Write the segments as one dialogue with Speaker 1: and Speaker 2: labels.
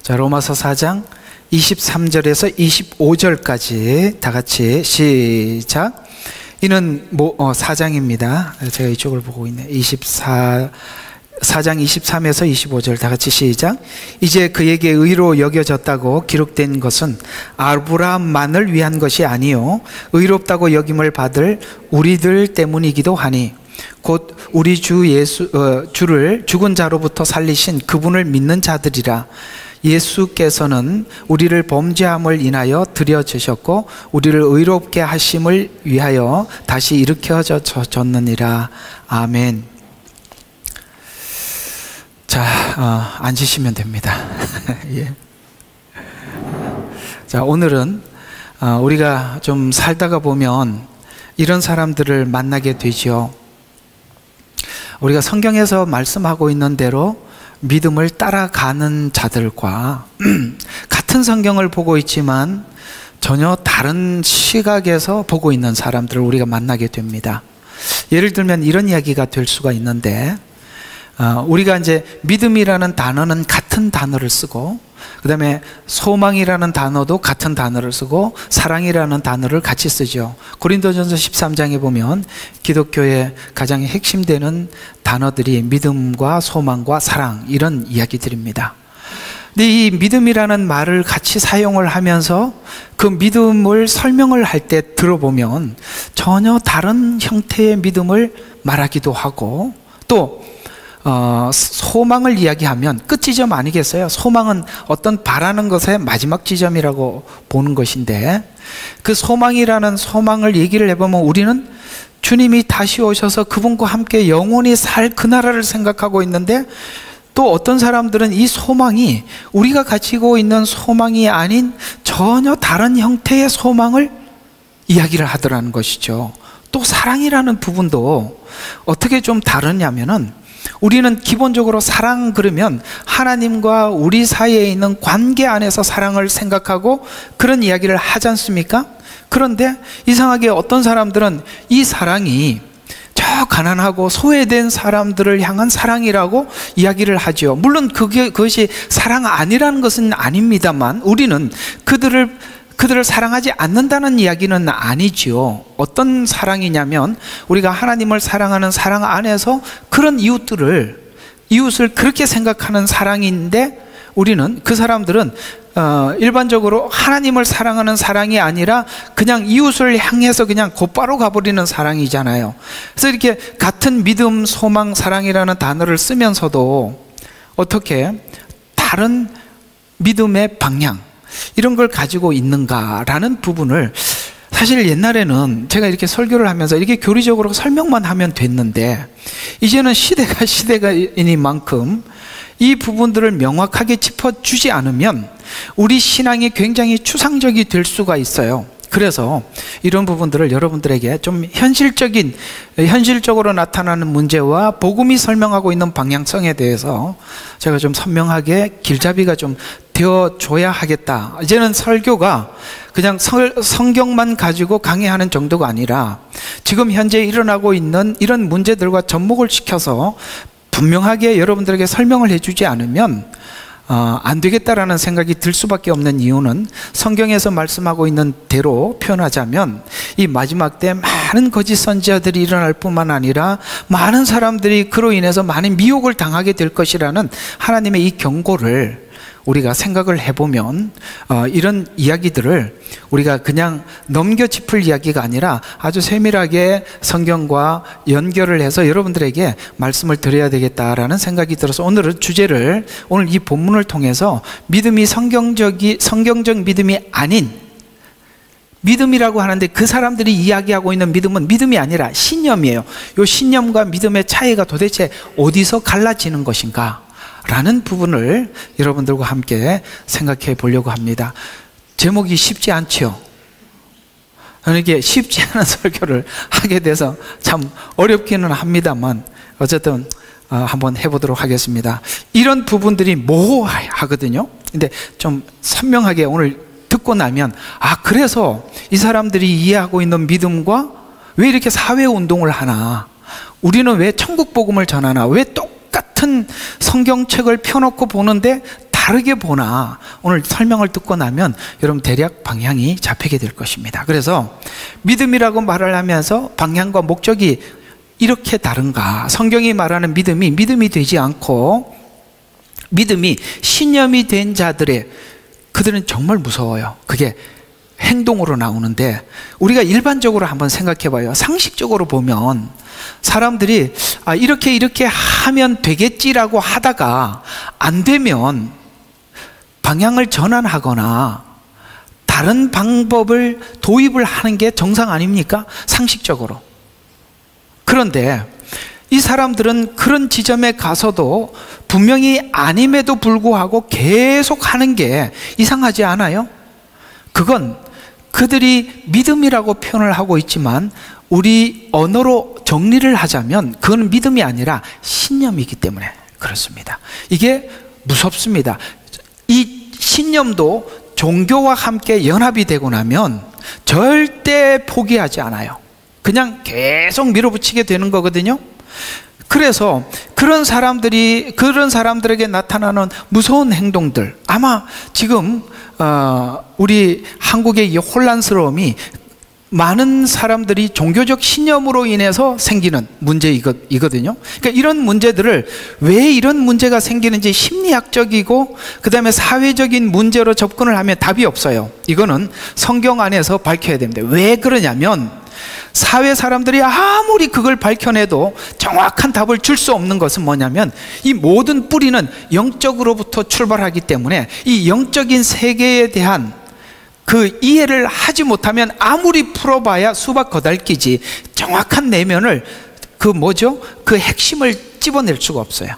Speaker 1: 자, 로마서 4장 23절에서 25절까지 다 같이 시작. 이는 4장입니다. 제가 이쪽을 보고 있네. 4장 23에서 25절 다 같이 시작. 이제 그에게 의로 여겨졌다고 기록된 것은 아브라함만을 위한 것이 아니요 의롭다고 여김을 받을 우리들 때문이기도 하니 곧 우리 주 주를 죽은 자로부터 살리신 그분을 믿는 자들이라. 예수께서는 우리를 범죄함을 인하여 들여주셨고 우리를 의롭게 하심을 위하여 다시 일으켜졌느니라. 아멘. 자, 앉으시면 됩니다. 예. 자, 오늘은 우리가 좀 살다가 보면 이런 사람들을 만나게 되죠. 우리가 성경에서 말씀하고 있는 대로 믿음을 따라가는 자들과 같은 성경을 보고 있지만 전혀 다른 시각에서 보고 있는 사람들을 우리가 만나게 됩니다. 예를 들면 이런 이야기가 될 수가 있는데, 우리가 이제 믿음이라는 단어는 같은 단어를 쓰고, 그 다음에 소망이라는 단어도 같은 단어를 쓰고, 사랑이라는 단어를 같이 쓰죠. 고린도전서 13장에 보면 기독교의 가장 핵심되는 단어들이 믿음과 소망과 사랑, 이런 이야기들입니다. 근데 이 믿음이라는 말을 같이 사용을 하면서 그 믿음을 설명을 할 때 들어보면 전혀 다른 형태의 믿음을 말하기도 하고, 또 소망을 이야기하면 끝지점 아니겠어요? 소망은 어떤 바라는 것의 마지막 지점이라고 보는 것인데, 그 소망이라는 소망을 얘기를 해보면 우리는 주님이 다시 오셔서 그분과 함께 영원히 살 그 나라를 생각하고 있는데, 또 어떤 사람들은 이 소망이 우리가 가지고 있는 소망이 아닌 전혀 다른 형태의 소망을 이야기를 하더라는 것이죠. 또 사랑이라는 부분도 어떻게 좀 다르냐면은, 우리는 기본적으로 사랑 그러면 하나님과 우리 사이에 있는 관계 안에서 사랑을 생각하고 그런 이야기를 하지 않습니까? 그런데 이상하게 어떤 사람들은 이 사랑이 저 가난하고 소외된 사람들을 향한 사랑이라고 이야기를 하죠. 물론 그것이 사랑 아니라는 것은 아닙니다만, 우리는 그들을 사랑하지 않는다는 이야기는 아니죠. 어떤 사랑이냐면, 우리가 하나님을 사랑하는 사랑 안에서 그런 이웃을 그렇게 생각하는 사랑인데, 우리는 그 사람들은 일반적으로 하나님을 사랑하는 사랑이 아니라 그냥 이웃을 향해서 그냥 곧바로 가버리는 사랑이잖아요. 그래서 이렇게 같은 믿음, 소망, 사랑이라는 단어를 쓰면서도 어떻게 다른 믿음의 방향, 이런 걸 가지고 있는가라는 부분을, 사실 옛날에는 제가 이렇게 설교를 하면서 이렇게 교리적으로 설명만 하면 됐는데, 이제는 시대가이니만큼 이 부분들을 명확하게 짚어주지 않으면 우리 신앙이 굉장히 추상적이 될 수가 있어요. 그래서 이런 부분들을 여러분들에게 좀 현실적으로 나타나는 문제와 복음이 설명하고 있는 방향성에 대해서 제가 좀 선명하게 길잡이가 좀 되어줘야 하겠다. 이제는 설교가 그냥 성경만 가지고 강의하는 정도가 아니라 지금 현재 일어나고 있는 이런 문제들과 접목을 시켜서 분명하게 여러분들에게 설명을 해주지 않으면 안 되겠다라는 생각이 들 수밖에 없는 이유는, 성경에서 말씀하고 있는 대로 표현하자면 이 마지막 때 많은 거짓 선지자들이 일어날 뿐만 아니라 많은 사람들이 그로 인해서 많은 미혹을 당하게 될 것이라는 하나님의 이 경고를 우리가 생각을 해보면, 이런 이야기들을 우리가 그냥 넘겨짚을 이야기가 아니라 아주 세밀하게 성경과 연결을 해서 여러분들에게 말씀을 드려야 되겠다라는 생각이 들어서 오늘 이 본문을 통해서 믿음이 성경적 믿음이 아닌 믿음이라고 하는데, 그 사람들이 이야기하고 있는 믿음은 믿음이 아니라 신념이에요. 이 신념과 믿음의 차이가 도대체 어디서 갈라지는 것인가 라는 부분을 여러분들과 함께 생각해 보려고 합니다. 제목이 쉽지 않죠. 이게 쉽지 않은 설교를 하게 돼서 참 어렵기는 합니다만, 어쨌든 한번 해보도록 하겠습니다. 이런 부분들이 모호하거든요. 근데 좀 선명하게 오늘 듣고 나면, 그래서 이 사람들이 이해하고 있는 믿음과 왜 이렇게 사회운동을 하나, 우리는 왜 천국복음을 전하나, 왜 똑같은 성경책을 펴놓고 보는데 다르게 보나 오늘 설명을 듣고 나면 여러분 대략 방향이 잡히게 될 것입니다. 그래서 믿음이라고 말을 하면서 방향과 목적이 이렇게 다른가? 성경이 말하는 믿음이 되지 않고 믿음이 신념이 된 자들의, 그들은 정말 무서워요. 그게 행동으로 나오는데 우리가 일반적으로 한번 생각해 봐요. 상식적으로 보면 사람들이 이렇게 하면 되겠지라고 하다가 안 되면 방향을 전환하거나 다른 방법을 도입을 하는 게 정상 아닙니까? 상식적으로. 그런데 이 사람들은 그런 지점에 가서도 분명히 아님에도 불구하고 계속 하는 게 이상하지 않아요? 그건 그들이 믿음이라고 표현을 하고 있지만 우리 언어로 정리를 하자면 그건 믿음이 아니라 신념이기 때문에 그렇습니다. 이게 무섭습니다. 이 신념도 종교와 함께 연합이 되고 나면 절대 포기하지 않아요. 그냥 계속 밀어붙이게 되는 거거든요. 그래서 그런 사람들에게 나타나는 무서운 행동들, 아마 지금 우리 한국의 이 혼란스러움이 많은 사람들이 종교적 신념으로 인해서 생기는 문제이거든요. 그러니까 이런 문제들을 왜 이런 문제가 생기는지 심리학적이고 그 다음에 사회적인 문제로 접근을 하면 답이 없어요. 이거는 성경 안에서 밝혀야 됩니다. 왜 그러냐면 사회 사람들이 아무리 그걸 밝혀내도 정확한 답을 줄 수 없는 것은 뭐냐면 이 모든 뿌리는 영적으로부터 출발하기 때문에 이 영적인 세계에 대한 그 이해를 하지 못하면 아무리 풀어봐야 수박 거달기지 정확한 내면을 그 핵심을 찝어낼 수가 없어요.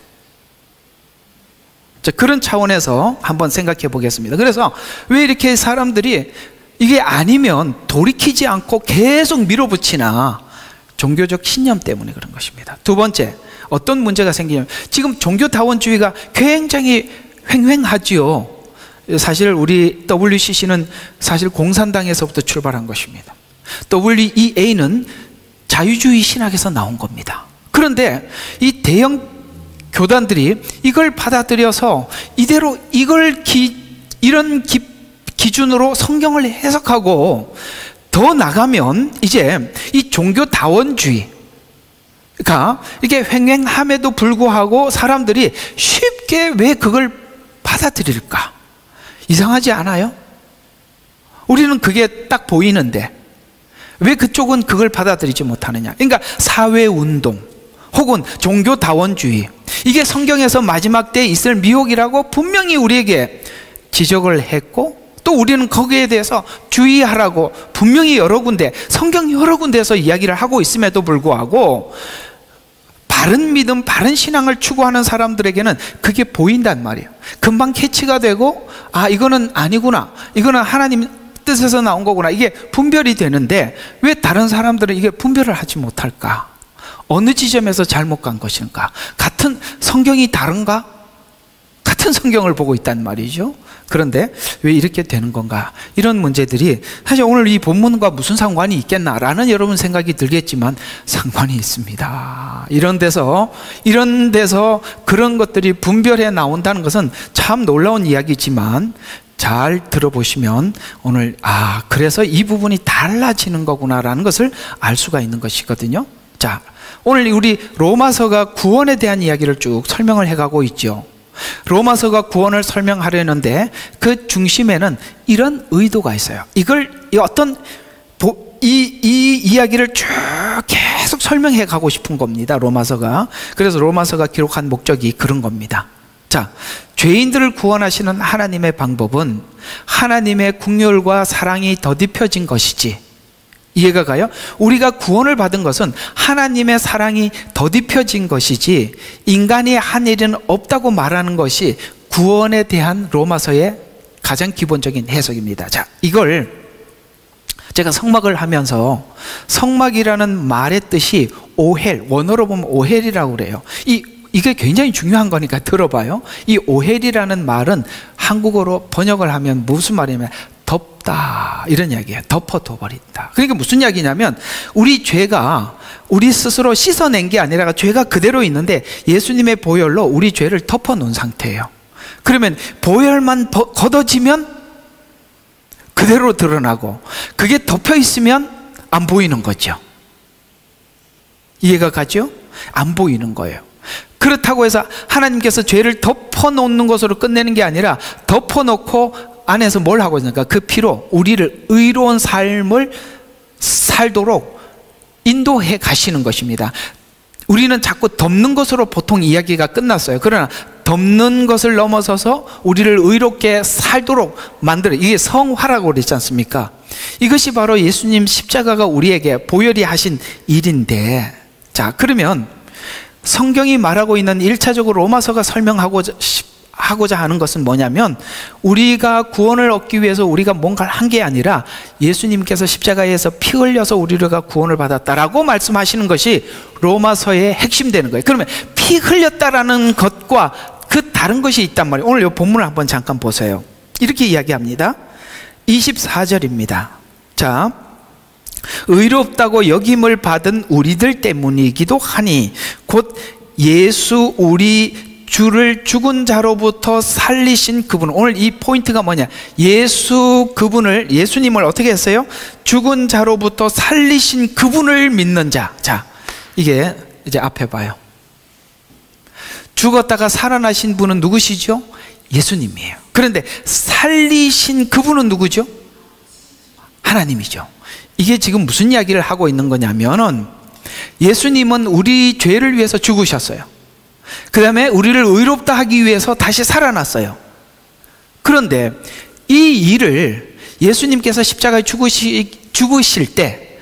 Speaker 1: 자, 그런 차원에서 한번 생각해 보겠습니다. 그래서 왜 이렇게 사람들이 이게 아니면 돌이키지 않고 계속 밀어붙이나? 종교적 신념 때문에 그런 것입니다. 두 번째, 어떤 문제가 생기냐면 지금 종교다원주의가 굉장히 횡행하지요. 사실 우리 WCC는 사실 공산당에서부터 출발한 것입니다. WEA는 자유주의 신학에서 나온 겁니다. 그런데 이 대형 교단들이 이걸 받아들여서 이대로 이런 기준으로 성경을 해석하고 더 나가면 이제 이 종교다원주의가 이게 횡행함에도 불구하고 사람들이 쉽게 왜 그걸 받아들일까? 이상하지 않아요? 우리는 그게 딱 보이는데 왜 그쪽은 그걸 받아들이지 못하느냐? 그러니까 사회운동 혹은 종교다원주의, 이게 성경에서 마지막 때에 있을 미혹이라고 분명히 우리에게 지적을 했고 또 우리는 거기에 대해서 주의하라고 분명히 성경 여러 군데에서 이야기를 하고 있음에도 불구하고 바른 믿음, 바른 신앙을 추구하는 사람들에게는 그게 보인단 말이에요. 금방 캐치가 되고 이거는 아니구나, 이거는 하나님 뜻에서 나온 거구나, 이게 분별이 되는데 왜 다른 사람들은 이게 분별을 하지 못할까? 어느 지점에서 잘못 간 것인가? 같은 성경이 다른가? 같은 성경을 보고 있단 말이죠. 그런데 왜 이렇게 되는 건가? 이런 문제들이 사실 오늘 이 본문과 무슨 상관이 있겠나라는 여러분 생각이 들겠지만 상관이 있습니다. 이런 데서 그런 것들이 분별해 나온다는 것은 참 놀라운 이야기지만 잘 들어보시면 오늘 그래서 이 부분이 달라지는 거구나라는 것을 알 수가 있는 것이거든요. 자, 오늘 우리 로마서가 구원에 대한 이야기를 쭉 설명을 해가고 있죠. 로마서가 구원을 설명하려는데 그 중심에는 이런 의도가 있어요. 이 이야기를 쭉 계속 설명해 가고 싶은 겁니다, 로마서가. 그래서 로마서가 기록한 목적이 그런 겁니다. 자, 죄인들을 구원하시는 하나님의 방법은 하나님의 긍휼과 사랑이 더딥혀진 것이지, 이해가 가요? 우리가 구원을 받은 것은 하나님의 사랑이 더딥혀진 것이지 인간이 한 일은 없다고 말하는 것이 구원에 대한 로마서의 가장 기본적인 해석입니다. 자, 이걸 제가 성막을 하면서, 성막이라는 말의 뜻이 오헬, 원어로 보면 오헬이라고 그래요. 이게 굉장히 중요한 거니까 들어봐요. 이 오헬이라는 말은 한국어로 번역을 하면 무슨 말이냐면 덮다, 이런 이야기예요. 덮어둬버린다. 그러니까 무슨 이야기냐면 우리 죄가 우리 스스로 씻어낸 게 아니라 죄가 그대로 있는데 예수님의 보혈로 우리 죄를 덮어놓은 상태예요. 그러면 보혈만 걷어지면 그대로 드러나고, 그게 덮여 있으면 안 보이는 거죠. 이해가 가죠? 안 보이는 거예요. 그렇다고 해서 하나님께서 죄를 덮어놓는 것으로 끝내는 게 아니라, 덮어놓고 안에서 뭘 하고 있습니까? 그 피로 우리를 의로운 삶을 살도록 인도해 가시는 것입니다. 우리는 자꾸 덮는 것으로 보통 이야기가 끝났어요. 그러나 덮는 것을 넘어서서 우리를 의롭게 살도록 만들어, 이게 성화라고 그랬지 않습니까? 이것이 바로 예수님 십자가가 우리에게 보혈이 하신 일인데, 자, 그러면 성경이 말하고 있는 1차적으로 로마서가 하고자 하는 것은 뭐냐면, 우리가 구원을 얻기 위해서 우리가 뭔가를 한 게 아니라 예수님께서 십자가에서 피 흘려서 우리가 구원을 받았다라고 말씀하시는 것이 로마서의 핵심 되는 거예요. 그러면 피 흘렸다라는 것과 그 다른 것이 있단 말이에요. 오늘 이 본문을 한번 잠깐 보세요. 이렇게 이야기합니다. 24절입니다. 자, 의롭다고 여김을 받은 우리들 때문이기도 하니 곧 예수 우리 주를 죽은 자로부터 살리신 그분. 오늘 이 포인트가 뭐냐? 예수님을 어떻게 했어요? 죽은 자로부터 살리신 그분을 믿는 자. 자, 이게 이제 앞에 봐요. 죽었다가 살아나신 분은 누구시죠? 예수님이에요. 그런데 살리신 그분은 누구죠? 하나님이죠. 이게 지금 무슨 이야기를 하고 있는 거냐면은, 예수님은 우리 죄를 위해서 죽으셨어요. 그 다음에 우리를 의롭다 하기 위해서 다시 살아났어요. 그런데 이 일을 예수님께서 십자가에 죽으실 때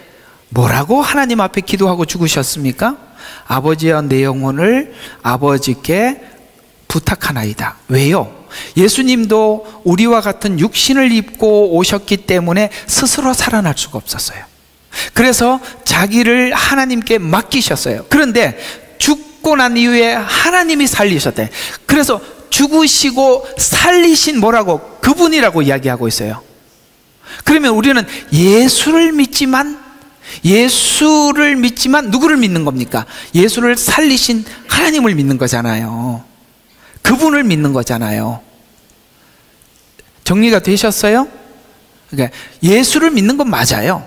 Speaker 1: 뭐라고 하나님 앞에 기도하고 죽으셨습니까? 아버지여, 내 영혼을 아버지께 부탁하나이다. 왜요? 예수님도 우리와 같은 육신을 입고 오셨기 때문에 스스로 살아날 수가 없었어요. 그래서 자기를 하나님께 맡기셨어요. 그런데 죽고 난 이후에 하나님이 살리셨대. 그래서 죽으시고 살리신 뭐라고? 그분이라고 이야기하고 있어요. 그러면 우리는 예수를 믿지만 누구를 믿는 겁니까? 예수를 살리신 하나님을 믿는 거잖아요. 그분을 믿는 거잖아요. 정리가 되셨어요? 그러니까 예수를 믿는 건 맞아요.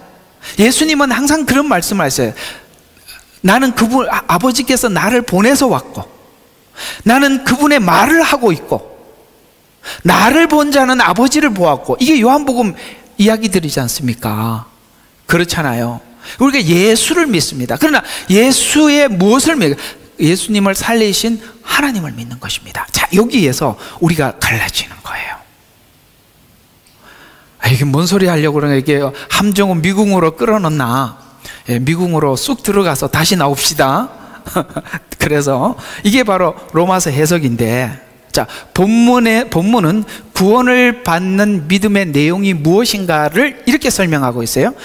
Speaker 1: 예수님은 항상 그런 말씀을 하셨어요. 나는 그분, 아버지께서 나를 보내서 왔고, 나는 그분의 말을 하고 있고, 나를 본 자는 아버지를 보았고, 이게 요한복음 이야기들이지 않습니까? 그렇잖아요. 우리가 예수를 믿습니다. 그러나 예수의 무엇을 믿어요? 예수님을 살리신 하나님을 믿는 것입니다. 자, 여기에서 우리가 갈라지는 거예요. 이게 뭔 소리 하려고 그러냐? 이게 함정은 미궁으로 끌어넣나? 미궁으로 쑥 들어가서 다시 나옵시다. 그래서 이게 바로 로마서 해석인데, 자, 본문은 구원을 받는 믿음의 내용이 무엇인가를 이렇게 설명하고 있어요.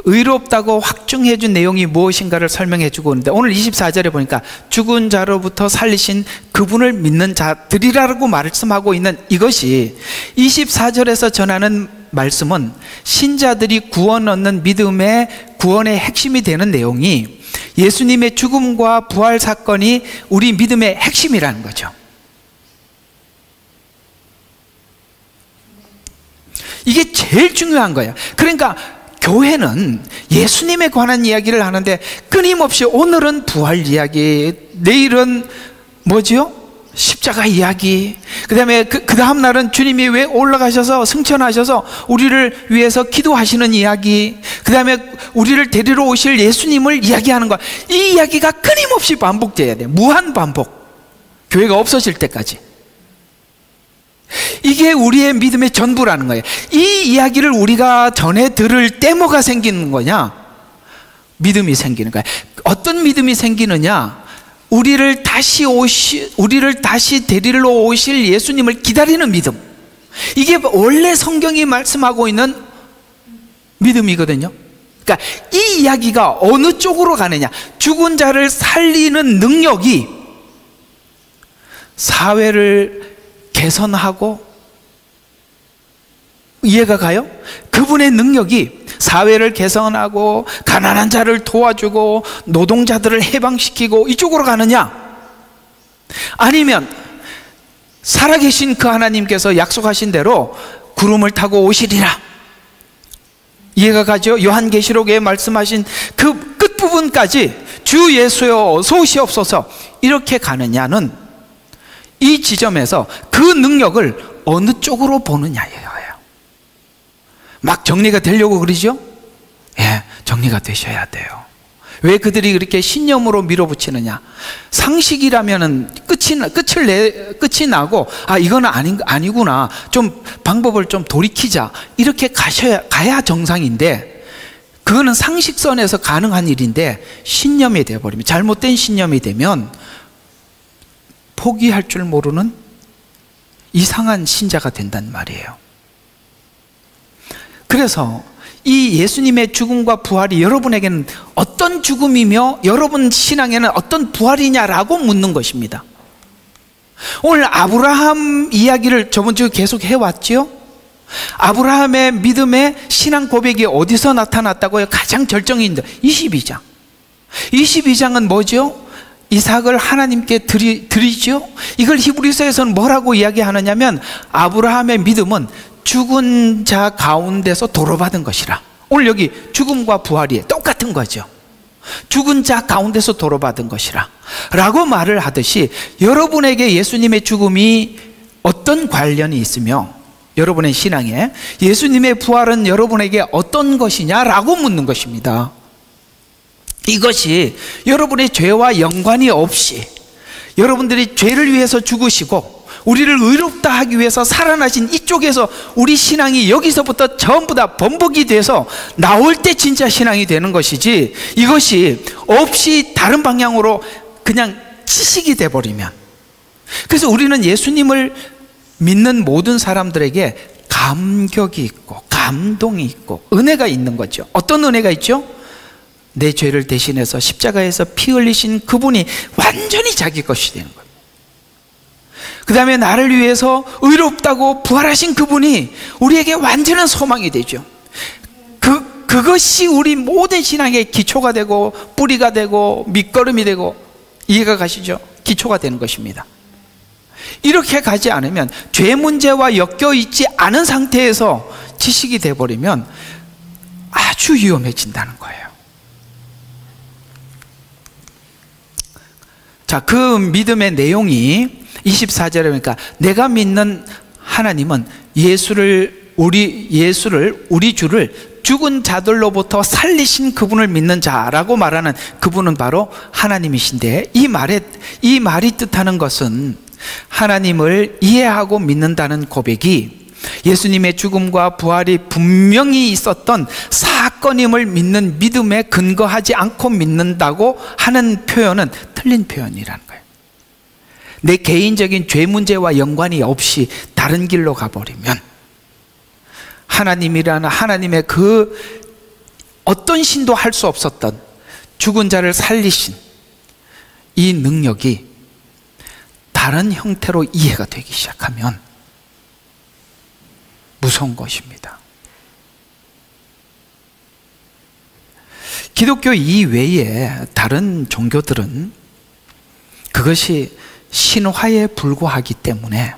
Speaker 1: 의롭다고 확증해 준 내용이 무엇인가를 설명해 주고 있는데, 오늘 24절에 보니까 죽은 자로부터 살리신 그분을 믿는 자들이라고 말씀하고 있는 이것이 24절에서 전하는 말씀은 신자들이 구원 얻는 믿음의 구원의 핵심이 되는 내용이 예수님의 죽음과 부활 사건이 우리 믿음의 핵심이라는 거죠. 이게 제일 중요한 거예요. 그러니까 교회는 예수님에 관한 이야기를 하는데 끊임없이 오늘은 부활 이야기, 내일은 뭐죠? 십자가 이야기, 그 다음에 그 다음 날은 주님이 왜 올라가셔서 승천하셔서 우리를 위해서 기도하시는 이야기, 그 다음에 우리를 데리러 오실 예수님을 이야기하는 거, 이 이야기가 끊임없이 반복돼야 돼요. 무한 반복. 교회가 없어질 때까지. 이게 우리의 믿음의 전부라는 거예요. 이 이야기를 우리가 전해 들을 때 뭐가 생기는 거냐? 믿음이 생기는 거예요. 어떤 믿음이 생기느냐? 우리를 다시 데리러 오실 예수님을 기다리는 믿음. 이게 원래 성경이 말씀하고 있는 믿음이거든요. 그러니까 이 이야기가 어느 쪽으로 가느냐? 죽은 자를 살리는 능력이 사회를 개선하고, 이해가 가요? 그분의 능력이 사회를 개선하고 가난한 자를 도와주고 노동자들을 해방시키고 이쪽으로 가느냐? 아니면 살아계신 그 하나님께서 약속하신 대로 구름을 타고 오시리라. 이해가 가죠? 요한계시록에 말씀하신 그 끝부분까지 주 예수여 어서 오시옵소서 이렇게 가느냐는 이 지점에서 그 능력을 어느 쪽으로 보느냐예요. 막 정리가 되려고 그러죠? 예, 정리가 되셔야 돼요. 왜 그들이 그렇게 신념으로 밀어붙이느냐? 상식이라면은 끝이 나고, 아, 이거는 아니구나. 좀 방법을 좀 돌이키자. 이렇게 가야 정상인데, 그거는 상식선에서 가능한 일인데, 신념이 되어버리면, 잘못된 신념이 되면, 포기할 줄 모르는 이상한 신자가 된단 말이에요. 그래서 이 예수님의 죽음과 부활이 여러분에게는 어떤 죽음이며 여러분 신앙에는 어떤 부활이냐라고 묻는 것입니다. 오늘 아브라함 이야기를 저번 주에 계속 해왔죠. 아브라함의 믿음의 신앙 고백이 어디서 나타났다고요? 가장 절정인데 22장. 22장은 뭐죠? 이삭을 하나님께 드리죠. 이걸 히브리서에서는 뭐라고 이야기하느냐면 아브라함의 믿음은 죽은 자 가운데서 도로받은 것이라. 오늘 여기 죽음과 부활이 똑같은 거죠. 죽은 자 가운데서 도로받은 것이라 라고 말을 하듯이 여러분에게 예수님의 죽음이 어떤 관련이 있으며 여러분의 신앙에 예수님의 부활은 여러분에게 어떤 것이냐라고 묻는 것입니다. 이것이 여러분의 죄와 연관이 없이 여러분들이 죄를 위해서 죽으시고 우리를 의롭다 하기 위해서 살아나신 이쪽에서 우리 신앙이 여기서부터 전부 다 번복이 돼서 나올 때 진짜 신앙이 되는 것이지, 이것이 없이 다른 방향으로 그냥 지식이 돼버리면, 그래서 우리는 예수님을 믿는 모든 사람들에게 감격이 있고 감동이 있고 은혜가 있는 거죠. 어떤 은혜가 있죠? 내 죄를 대신해서 십자가에서 피 흘리신 그분이 완전히 자기 것이 되는 거예요. 그 다음에 나를 위해서 의롭다고 부활하신 그분이 우리에게 완전한 소망이 되죠. 그것이 우리 모든 신앙의 기초가 되고 뿌리가 되고 밑거름이 되고, 이해가 가시죠? 기초가 되는 것입니다. 이렇게 가지 않으면, 죄 문제와 엮여 있지 않은 상태에서 지식이 돼버리면 아주 위험해진다는 거예요. 자, 그 믿음의 내용이 24절에 보니까 내가 믿는 하나님은 우리 주를 죽은 자들로부터 살리신 그분을 믿는 자라고 말하는 그분은 바로 하나님이신데, 이 말이 뜻하는 것은 하나님을 이해하고 믿는다는 고백이 예수님의 죽음과 부활이 분명히 있었던 사건임을 믿는 믿음에 근거하지 않고 믿는다고 하는 표현은 틀린 표현이라는 거예요. 내 개인적인 죄 문제와 연관이 없이 다른 길로 가버리면 하나님이라는 하나님의 그 어떤 신도 할 수 없었던 죽은 자를 살리신 이 능력이 다른 형태로 이해가 되기 시작하면 무서운 것입니다. 기독교 이외에 다른 종교들은 그것이 신화에 불과하기 때문에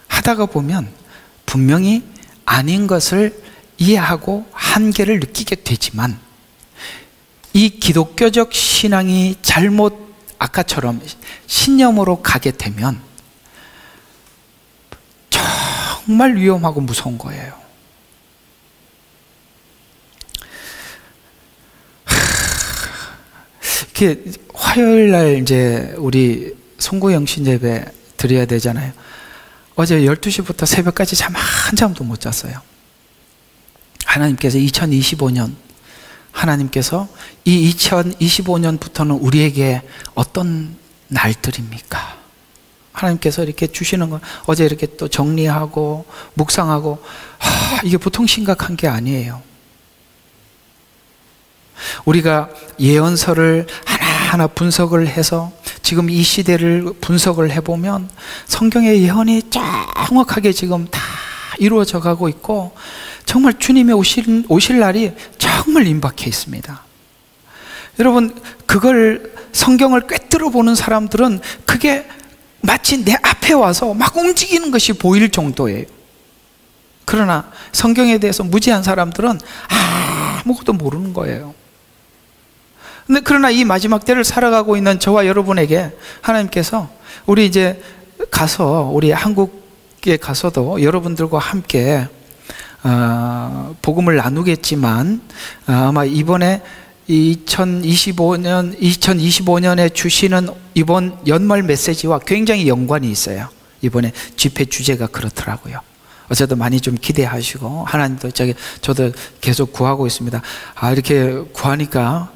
Speaker 1: 하다가 보면 분명히 아닌 것을 이해하고 한계를 느끼게 되지만, 이 기독교적 신앙이 잘못 아까처럼 신념으로 가게 되면 정말 위험하고 무서운 거예요. 이렇게 화요일 날 이제 우리 송구영신 예배 드려야 되잖아요. 어제 12시부터 새벽까지 잠 한잠도 못 잤어요. 하나님께서 2025년, 하나님께서 이 2025년부터는 우리에게 어떤 날들입니까? 하나님께서 이렇게 주시는 건 어제 이렇게 또 정리하고 묵상하고, 이게 보통 심각한 게 아니에요. 우리가 예언서를 하나하나 분석을 해서 지금 이 시대를 분석을 해보면 성경의 예언이 정확하게 지금 다 이루어져 가고 있고, 정말 주님의 오실 날이 정말 임박해 있습니다. 여러분, 그걸 성경을 꿰뚫어 보는 사람들은 그게 마치 내 앞에 와서 막 움직이는 것이 보일 정도예요. 그러나 성경에 대해서 무지한 사람들은 아무것도 모르는 거예요. 그러나 이 마지막 때를 살아가고 있는 저와 여러분에게 하나님께서 우리 이제 가서 우리 한국에 가서도 여러분들과 함께 복음을 나누겠지만 아마 이번에 2025년에 주시는 이번 연말 메시지와 굉장히 연관이 있어요. 이번에 집회 주제가 그렇더라고요. 어쨌든 많이 좀 기대하시고, 하나님도 저도 계속 구하고 있습니다. 이렇게 구하니까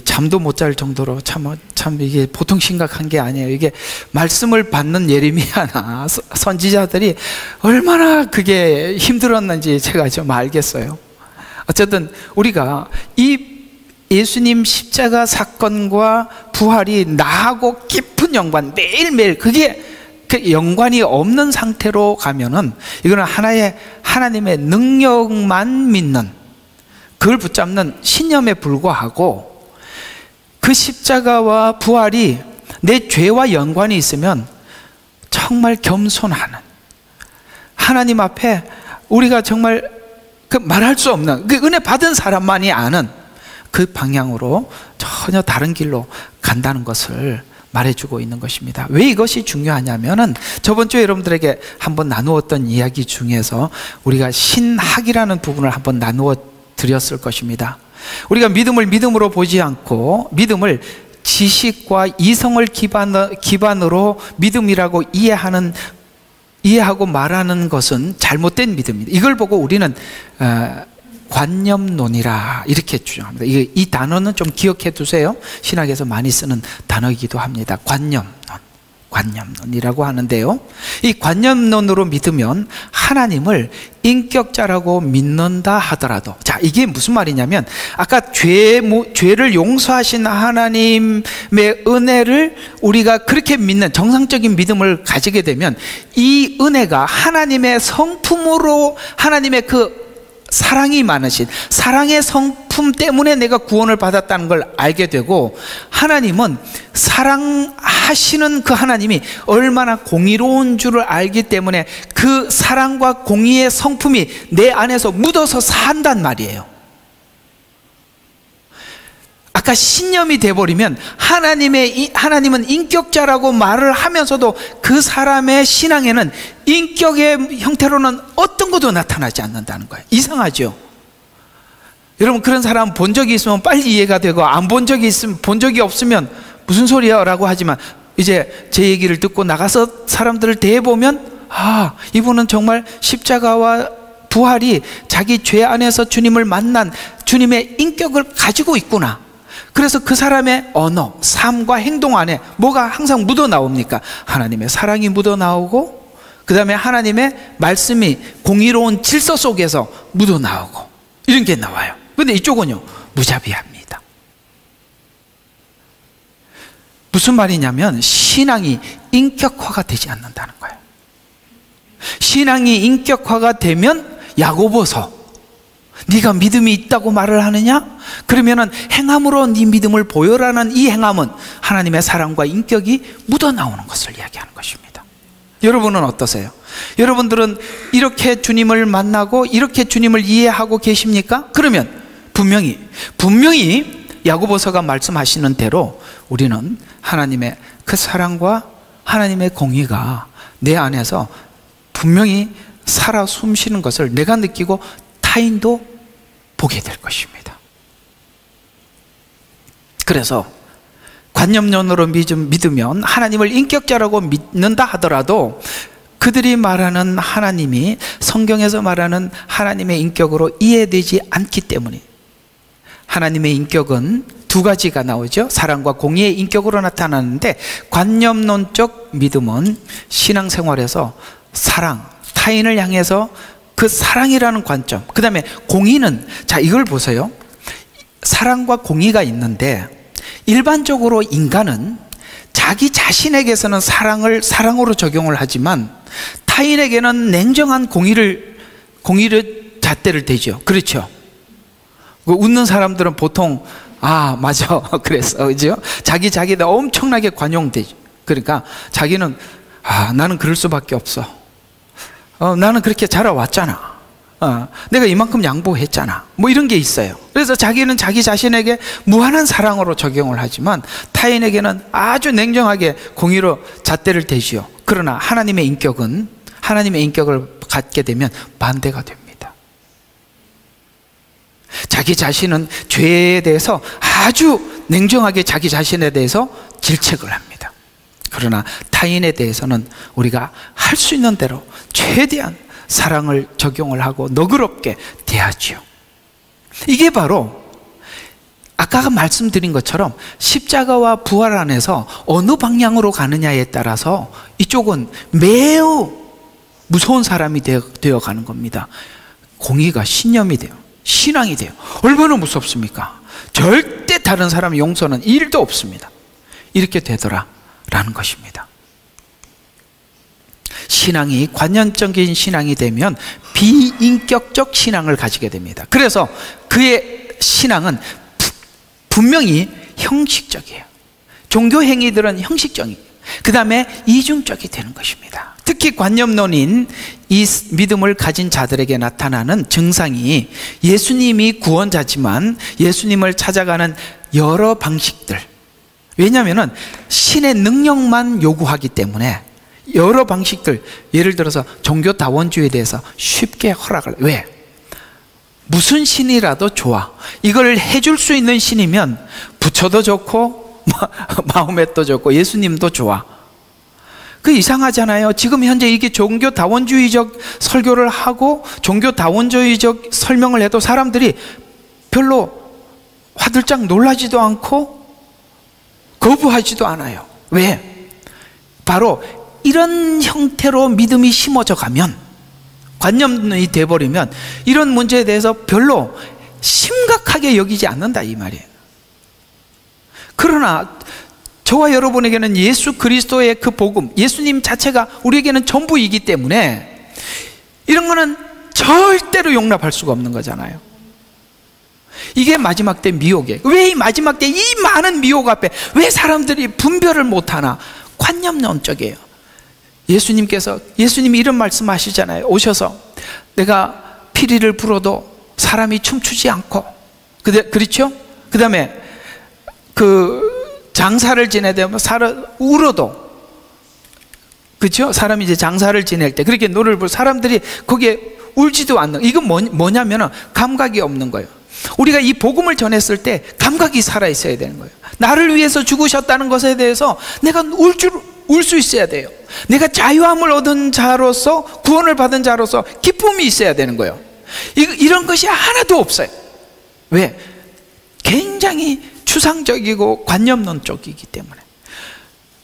Speaker 1: 잠도 못 잘 정도로 참 이게 보통 심각한 게 아니에요. 이게 말씀을 받는 예레미야나 선지자들이 얼마나 그게 힘들었는지 제가 좀 알겠어요. 어쨌든 우리가 이 예수님 십자가 사건과 부활이 나하고 깊은 연관, 매일매일 그게 그 연관이 없는 상태로 가면은 이거는 하나님의 능력만 믿는, 그걸 붙잡는 신념에 불과하고, 그 십자가와 부활이 내 죄와 연관이 있으면 정말 겸손하는, 하나님 앞에 우리가 정말 그 말할 수 없는, 그 은혜 받은 사람만이 아는 그 방향으로 전혀 다른 길로 간다는 것을 말해주고 있는 것입니다. 왜 이것이 중요하냐면은 저번 주에 여러분들에게 한번 나누었던 이야기 중에서 우리가 신학이라는 부분을 한번 나누어 드렸을 것입니다. 우리가 믿음을 믿음으로 보지 않고 믿음을 지식과 이성을 기반으로 믿음이라고 이해하고 말하는 것은 잘못된 믿음입니다. 이걸 보고 우리는 관념론이라 이렇게 주장합니다. 이 단어는 좀 기억해 두세요. 신학에서 많이 쓰는 단어이기도 합니다. 관념론이라고 하는데요, 이 관념론으로 믿으면 하나님을 인격자라고 믿는다 하더라도, 자, 이게 무슨 말이냐면 아까 죄를 용서하신 하나님의 은혜를 우리가 그렇게 믿는 정상적인 믿음을 가지게 되면 이 은혜가 하나님의 성품으로, 하나님의 그 사랑이 많으신 사랑의 성품 때문에 내가 구원을 받았다는 걸 알게 되고, 하나님은 사랑하시는 그 하나님이 얼마나 공의로운 줄을 알기 때문에 그 사랑과 공의의 성품이 내 안에서 묻어서 산단 말이에요. 아까 신념이 돼버리면 하나님은 인격자라고 말을 하면서도 그 사람의 신앙에는 인격의 형태로는 어떤 것도 나타나지 않는다는 거예요. 이상하죠? 여러분, 그런 사람 본 적이 있으면 빨리 이해가 되고, 안 본 적이 없으면 무슨 소리야 라고 하지만, 이제 제 얘기를 듣고 나가서 사람들을 대해보면 이분은 정말 십자가와 부활이 자기 죄 안에서 주님을 만난 주님의 인격을 가지고 있구나. 그래서 그 사람의 언어, 삶과 행동 안에 뭐가 항상 묻어나옵니까? 하나님의 사랑이 묻어나오고, 그 다음에 하나님의 말씀이 공의로운 질서 속에서 묻어나오고, 이런 게 나와요. 그런데 이쪽은요, 무자비합니다. 무슨 말이냐면 신앙이 인격화가 되지 않는다는 거예요. 신앙이 인격화가 되면 야고보서, 네가 믿음이 있다고 말을 하느냐? 그러면은 행함으로 네 믿음을 보여라는 이 행함은 하나님의 사랑과 인격이 묻어나오는 것을 이야기하는 것입니다. 여러분은 어떠세요? 여러분들은 이렇게 주님을 만나고 이렇게 주님을 이해하고 계십니까? 그러면 분명히 야고보서가 말씀하시는 대로 우리는 하나님의 그 사랑과 하나님의 공의가 내 안에서 분명히 살아 숨쉬는 것을 내가 느끼고 타인도 보게 될 것입니다. 그래서 관념론으로 믿으면 하나님을 인격자라고 믿는다 하더라도 그들이 말하는 하나님이 성경에서 말하는 하나님의 인격으로 이해되지 않기 때문에, 하나님의 인격은 두 가지가 나오죠. 사랑과 공의의 인격으로 나타나는데, 관념론적 믿음은 신앙생활에서 사랑, 타인을 향해서 그 사랑이라는 관점, 그 다음에 공의는, 자, 이걸 보세요. 사랑과 공의가 있는데 일반적으로 인간은 자기 자신에게서는 사랑을 사랑으로 적용을 하지만 타인에게는 냉정한 공의를 잣대를 대죠. 그렇죠? 웃는 사람들은 보통 아 맞아 그랬어, 그죠? 자기다 엄청나게 관용되죠. 그러니까 자기는 아 나는 그럴 수밖에 없어. 나는 그렇게 자라왔잖아. 내가 이만큼 양보했잖아. 뭐 이런 게 있어요. 그래서 자기는 자기 자신에게 무한한 사랑으로 적용을 하지만 타인에게는 아주 냉정하게 공의로 잣대를 대지요. 그러나 하나님의 인격을 갖게 되면 반대가 됩니다. 자기 자신은 죄에 대해서 아주 냉정하게 자기 자신에 대해서 질책을 합니다. 그러나 타인에 대해서는 우리가 할 수 있는 대로 최대한 사랑을 적용을 하고 너그럽게 대하지요. 이게 바로 아까 말씀드린 것처럼 십자가와 부활 안에서 어느 방향으로 가느냐에 따라서 이쪽은 매우 무서운 사람이 되어가는 겁니다. 공의가 신념이 돼요. 신앙이 돼요. 얼마나 무섭습니까? 절대 다른 사람의 용서는 1도 없습니다. 이렇게 되더라라는 것입니다. 신앙이 관념적인 신앙이 되면 비인격적 신앙을 가지게 됩니다. 그래서 그의 신앙은 분명히 형식적이에요. 종교 행위들은 형식적이에요. 그 다음에 이중적이 되는 것입니다. 특히 관념론인 이 믿음을 가진 자들에게 나타나는 증상이 예수님이 구원자지만 예수님을 찾아가는 여러 방식들, 왜냐하면 신의 능력만 요구하기 때문에 여러 방식들, 예를 들어서 종교다원주의에 대해서 쉽게 허락을, 왜? 무슨 신이라도 좋아. 이걸 해줄 수 있는 신이면 부처도 좋고 마호멧도 좋고 예수님도 좋아. 그 이상하잖아요. 지금 현재 이게 종교다원주의적 설교를 하고 종교다원주의적 설명을 해도 사람들이 별로 화들짝 놀라지도 않고 거부하지도 않아요. 왜? 바로 이런 형태로 믿음이 심어져 가면, 관념이 돼버리면 이런 문제에 대해서 별로 심각하게 여기지 않는다 이 말이에요. 그러나 저와 여러분에게는 예수 그리스도의 그 복음, 예수님 자체가 우리에게는 전부이기 때문에 이런 거는 절대로 용납할 수가 없는 거잖아요. 이게 마지막 때 미혹이에요. 왜 이 마지막 때 이 많은 미혹 앞에 왜 사람들이 분별을 못하나? 관념론적이에요. 예수님이 이런 말씀 하시잖아요. 오셔서 내가 피리를 불어도 사람이 춤추지 않고, 그렇죠? 그 다음에 장사를 지내다 울어도, 그렇죠? 사람이 이제 장사를 지낼 때 그렇게 노래를 부르고 사람들이 거기에 울지도 않는, 이건 뭐냐면 감각이 없는 거예요. 우리가 이 복음을 전했을 때 감각이 살아있어야 되는 거예요. 나를 위해서 죽으셨다는 것에 대해서 내가 울 수 있어야 돼요. 내가 자유함을 얻은 자로서, 구원을 받은 자로서 기쁨이 있어야 되는 거예요. 이런 것이 하나도 없어요. 왜? 굉장히 추상적이고 관념론적이기 때문에.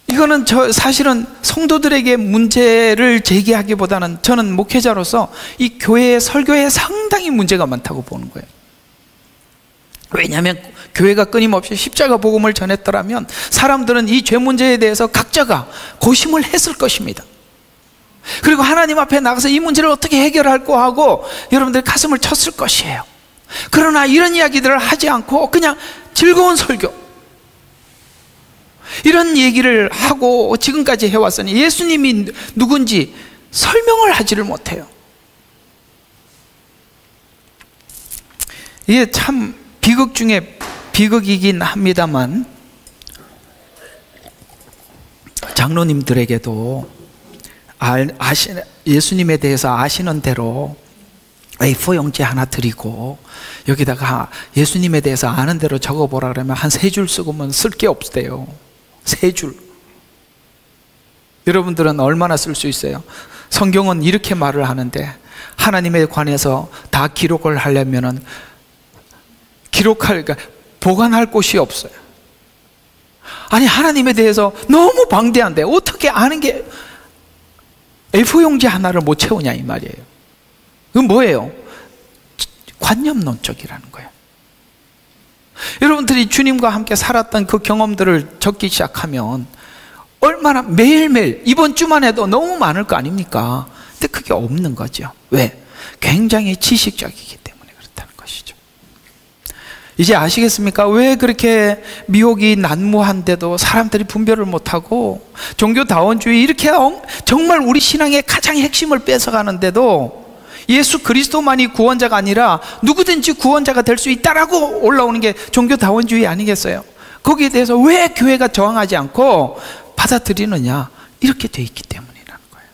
Speaker 1: 이거는 사실은 성도들에게 문제를 제기하기보다는 저는 목회자로서 이 교회의 설교에 상당히 문제가 많다고 보는 거예요. 왜냐하면 교회가 끊임없이 십자가 복음을 전했더라면 사람들은 이 죄 문제에 대해서 각자가 고심을 했을 것입니다. 그리고 하나님 앞에 나가서 이 문제를 어떻게 해결할까 하고 여러분들이 가슴을 쳤을 것이에요. 그러나 이런 이야기들을 하지 않고 그냥 즐거운 설교, 이런 얘기를 하고 지금까지 해왔으니 예수님이 누군지 설명을 하지를 못해요. 이게 참 비극 중에 비극이긴 합니다만, 장로님들에게도 예수님에 대해서 아시는 대로 A4 용지 하나 드리고 여기다가 예수님에 대해서 아는 대로 적어보라 그러면 한 3줄 쓰고면 쓸 게 없대요. 3줄. 여러분들은 얼마나 쓸 수 있어요? 성경은 이렇게 말을 하는데 하나님에 관해서 다 기록을 하려면은 그러니까 보관할 곳이 없어요. 아니, 하나님에 대해서 너무 방대한데 어떻게 아는 게 A4 용지 하나를 못 채우냐 이 말이에요. 그건 뭐예요? 관념론적이라는 거예요. 여러분들이 주님과 함께 살았던 그 경험들을 적기 시작하면 얼마나 매일매일, 이번 주만 해도 너무 많을 거 아닙니까? 근데 그게 없는 거죠. 왜? 굉장히 지식적이기 때문에 그렇다는 것이죠. 이제 아시겠습니까? 왜 그렇게 미혹이 난무한데도 사람들이 분별을 못하고 종교다원주의 이렇게 정말 우리 신앙의 가장 핵심을 뺏어가는데도 예수 그리스도만이 구원자가 아니라 누구든지 구원자가 될 수 있다라고 올라오는 게 종교다원주의 아니겠어요? 거기에 대해서 왜 교회가 저항하지 않고 받아들이느냐? 이렇게 돼 있기 때문이라는 거예요.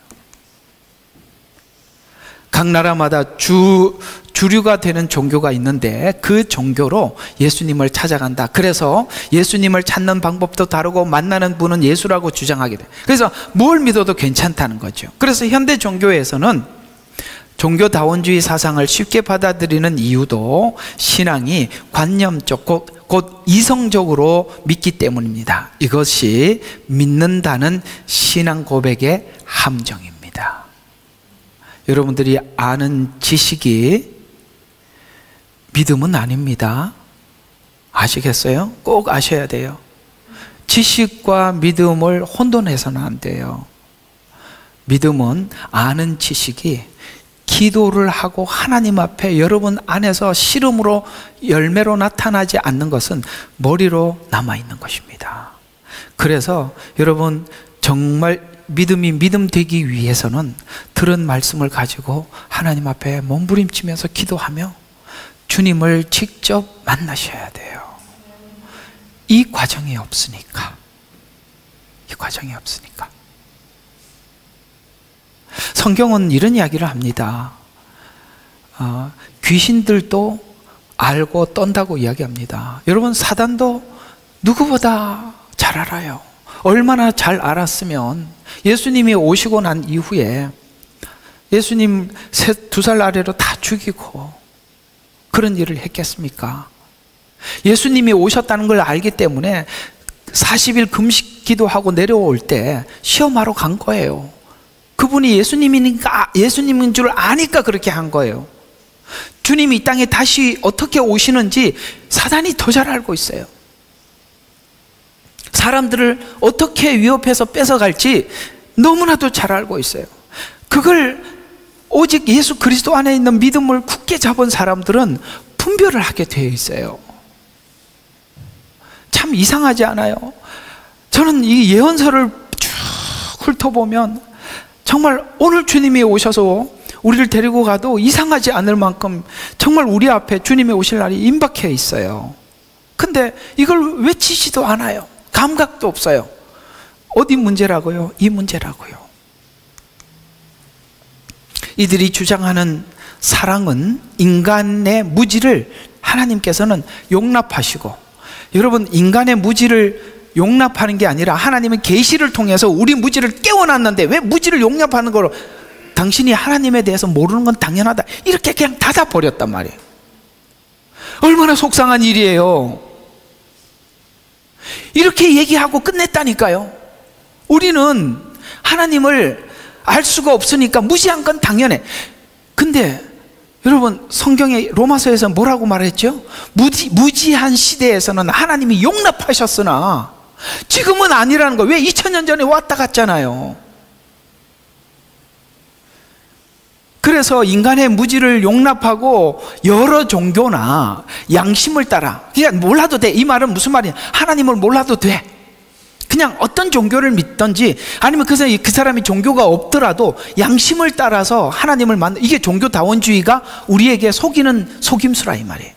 Speaker 1: 각 나라마다 주류가 되는 종교가 있는데 그 종교로 예수님을 찾아간다. 그래서 예수님을 찾는 방법도 다르고 만나는 분은 예수라고 주장하게 돼요. 그래서 뭘 믿어도 괜찮다는 거죠. 그래서 현대 종교에서는 종교다원주의 사상을 쉽게 받아들이는 이유도 신앙이 관념적 곧 이성적으로 믿기 때문입니다. 이것이 믿는다는 신앙 고백의 함정입니다. 여러분들이 아는 지식이 믿음은 아닙니다. 아시겠어요? 꼭 아셔야 돼요. 지식과 믿음을 혼돈해서는 안 돼요. 믿음은 아는 지식이 기도를 하고 하나님 앞에 여러분 안에서 씨름으로 열매로 나타나지 않는 것은 머리로 남아있는 것입니다. 그래서 여러분 정말 믿음이 믿음 되기 위해서는 들은 말씀을 가지고 하나님 앞에 몸부림치면서 기도하며 주님을 직접 만나셔야 돼요. 이 과정이 없으니까. 성경은 이런 이야기를 합니다. 귀신들도 알고 떤다고 이야기합니다. 여러분, 사단도 누구보다 잘 알아요. 얼마나 잘 알았으면 예수님이 오시고 난 이후에 예수님 2살 아래로 다 죽이고 그런 일을 했겠습니까? 예수님이 오셨다는 걸 알기 때문에 40일 금식 기도하고 내려올 때 시험하러 간 거예요. 그분이 예수님인 줄 아니까 그렇게 한 거예요. 주님이 이 땅에 다시 어떻게 오시는지 사단이 더 잘 알고 있어요. 사람들을 어떻게 위협해서 뺏어갈지 너무나도 잘 알고 있어요. 그걸 오직 예수 그리스도 안에 있는 믿음을 굳게 잡은 사람들은 분별을 하게 되어 있어요. 참 이상하지 않아요? 저는 이 예언서를 쭉 훑어보면 정말 오늘 주님이 오셔서 우리를 데리고 가도 이상하지 않을 만큼 정말 우리 앞에 주님이 오실 날이 임박해 있어요. 근데 이걸 외치지도 않아요. 감각도 없어요. 어디 문제라고요? 이 문제라고요. 이들이 주장하는 사랑은 인간의 무지를 하나님께서는 용납하시고, 여러분, 인간의 무지를 용납하는 게 아니라 하나님은 계시를 통해서 우리 무지를 깨워놨는데 왜 무지를 용납하는 거로, 당신이 하나님에 대해서 모르는 건 당연하다, 이렇게 그냥 닫아버렸단 말이에요. 얼마나 속상한 일이에요. 이렇게 얘기하고 끝냈다니까요. 우리는 하나님을 알 수가 없으니까 무시한 건 당연해. 근데 여러분, 성경의 로마서에서 뭐라고 말했죠? 무지한 시대에서는 하나님이 용납하셨으나 지금은 아니라는 거예요. 왜? 2000년 전에 왔다 갔잖아요. 그래서 인간의 무지를 용납하고 여러 종교나 양심을 따라, 그냥 몰라도 돼. 이 말은 무슨 말이냐? 하나님을 몰라도 돼. 그냥 어떤 종교를 믿든지, 아니면 그 사람이 종교가 없더라도 양심을 따라서 하나님을 이게 종교다원주의가 우리에게 속이는 속임수라 이 말이에요.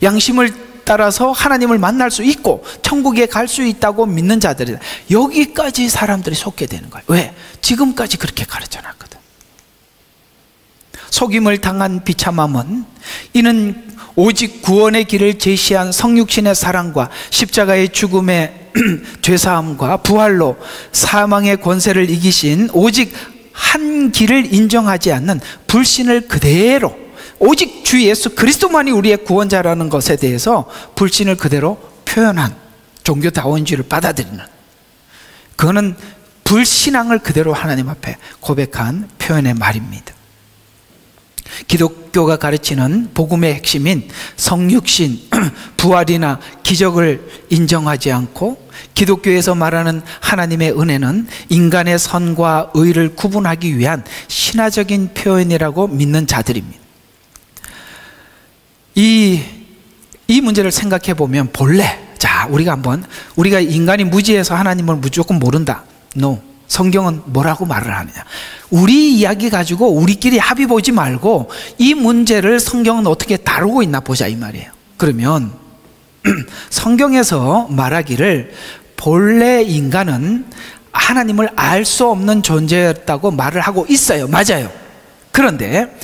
Speaker 1: 양심을 따라서 하나님을 만날 수 있고 천국에 갈 수 있다고 믿는 자들이다. 여기까지 사람들이 속게 되는 거예요. 왜? 지금까지 그렇게 가르쳐놨거든. 속임을 당한 비참함은, 이는 오직 구원의 길을 제시한 성육신의 사랑과 십자가의 죽음의 죄사함과 부활로 사망의 권세를 이기신 오직 한 길을 인정하지 않는 불신을 그대로, 오직 주 예수 그리스도만이 우리의 구원자라는 것에 대해서 불신을 그대로 표현한 종교다원주의를 받아들이는, 그거는 불신앙을 그대로 하나님 앞에 고백한 표현의 말입니다. 기독교가 가르치는 복음의 핵심인 성육신, 부활이나 기적을 인정하지 않고, 기독교에서 말하는 하나님의 은혜는 인간의 선과 의를 구분하기 위한 신화적인 표현이라고 믿는 자들입니다. 이 이 문제를 생각해 보면 본래, 자, 우리가 인간이 무지해서 하나님을 무조건 모른다. No. 성경은 뭐라고 말을 하느냐? 우리 이야기 가지고 우리끼리 합의 보지 말고 이 문제를 성경은 어떻게 다루고 있나 보자 이 말이에요. 그러면 성경에서 말하기를 본래 인간은 하나님을 알 수 없는 존재였다고 말을 하고 있어요. 맞아요. 그런데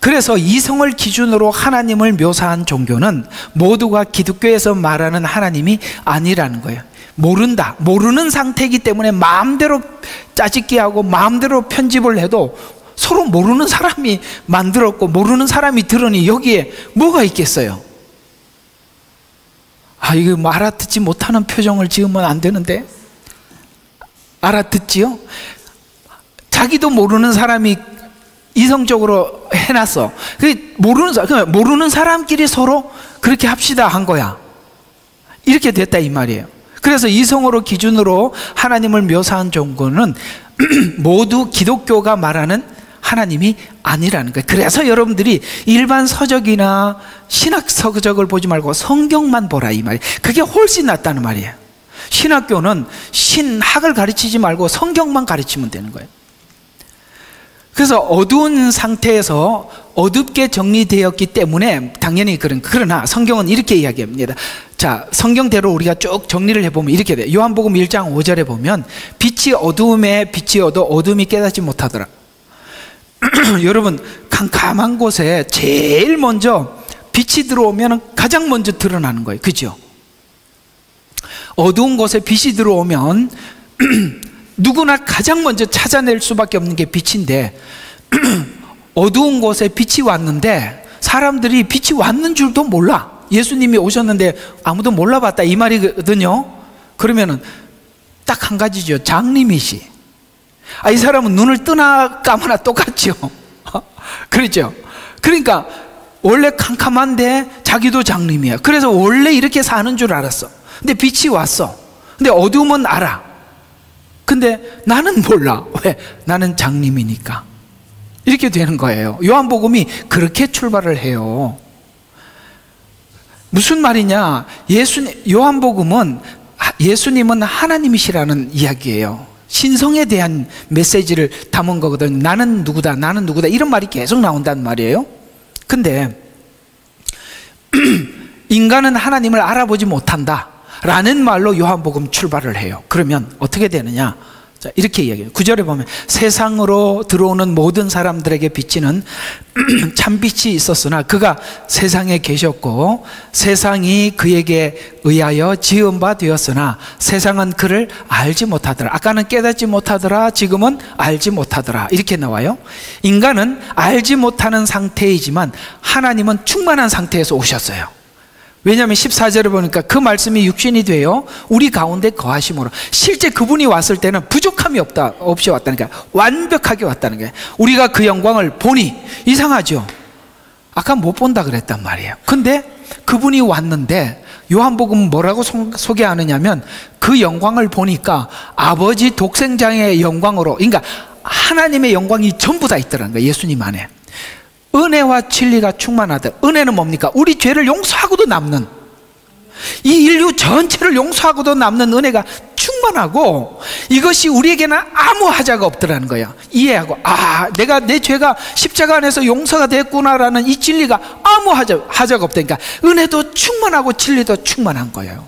Speaker 1: 그래서 이성을 기준으로 하나님을 묘사한 종교는 모두가 기독교에서 말하는 하나님이 아니라는 거예요. 모른다. 모르는 상태이기 때문에 마음대로 짜집기 하고 마음대로 편집을 해도 서로 모르는 사람이 만들었고 모르는 사람이 들으니 여기에 뭐가 있겠어요? 이거 뭐 알아듣지 못하는 표정을 지으면 안 되는데. 알아듣지요? 자기도 모르는 사람이 이성적으로 해놨어. 모르는 사람끼리 서로 그렇게 합시다 한 거야. 이렇게 됐다 이 말이에요. 그래서 이성으로 기준으로 하나님을 묘사한 종교는 모두 기독교가 말하는 하나님이 아니라는 거예요. 그래서 여러분들이 일반 서적이나 신학 서적을 보지 말고 성경만 보라 이 말이에요. 그게 훨씬 낫다는 말이에요. 신학교는 신학을 가르치지 말고 성경만 가르치면 되는 거예요. 그래서 어두운 상태에서 어둡게 정리되었기 때문에 당연히 그러나 성경은 이렇게 이야기합니다. 자, 성경대로 우리가 쭉 정리를 해보면 이렇게 돼요. 요한복음 1장 5절에 보면 빛이 어두움에 비치어도 어둠이 깨닫지 못하더라. 여러분, 캄캄한 곳에 제일 먼저 빛이 들어오면 가장 먼저 드러나는 거예요. 그죠? 어두운 곳에 빛이 들어오면 누구나 가장 먼저 찾아낼 수밖에 없는 게 빛인데 어두운 곳에 빛이 왔는데 사람들이 빛이 왔는 줄도 몰라. 예수님이 오셨는데 아무도 몰라봤다 이 말이거든요. 그러면은 딱 한 가지죠. 장님이시. 이 사람은 눈을 뜨나 감으나 똑같죠. 그렇죠. 그러니까 원래 캄캄한데 자기도 장님이야. 그래서 원래 이렇게 사는 줄 알았어. 근데 빛이 왔어. 근데 어두움은 알아. 근데 나는 몰라. 왜? 나는 장님이니까. 이렇게 되는 거예요. 요한복음이 그렇게 출발을 해요. 무슨 말이냐? 요한복음은 예수님은 하나님이시라는 이야기예요. 신성에 대한 메시지를 담은 거거든. 나는 누구다, 나는 누구다 이런 말이 계속 나온단 말이에요. 근데 인간은 하나님을 알아보지 못한다 라는 말로 요한복음 출발을 해요. 그러면 어떻게 되느냐? 자, 이렇게 이야기해요. 9절에 보면 세상으로 들어오는 모든 사람들에게 비치는 참빛이 있었으나 그가 세상에 계셨고 세상이 그에게 의하여 지은 바 되었으나 세상은 그를 알지 못하더라. 아까는 깨닫지 못하더라. 지금은 알지 못하더라. 이렇게 나와요. 인간은 알지 못하는 상태이지만 하나님은 충만한 상태에서 오셨어요. 왜냐하면 14절에 보니까 그 말씀이 육신이 되어 우리 가운데 거하심으로 실제 그분이 왔을 때는 부족함이 없이 왔다니까. 완벽하게 왔다는 거예요. 우리가 그 영광을 보니 이상하죠. 아까 못 본다 그랬단 말이에요. 근데 그분이 왔는데 요한복음은 뭐라고 소개하느냐면 그 영광을 보니까 아버지 독생자의 영광으로, 그러니까 하나님의 영광이 전부 다 있더라는 거예요. 예수님 안에 은혜와 진리가 충만하다. 은혜는 뭡니까? 우리 죄를 용서하고도 남는, 이 인류 전체를 용서하고도 남는 은혜가 충만하고 이것이 우리에게는 아무 하자가 없더라는 거야. 이해하고 내가 내 죄가 십자가 안에서 용서가 됐구나라는 이 진리가 아무 하자가 없다니까. 은혜도 충만하고 진리도 충만한 거예요.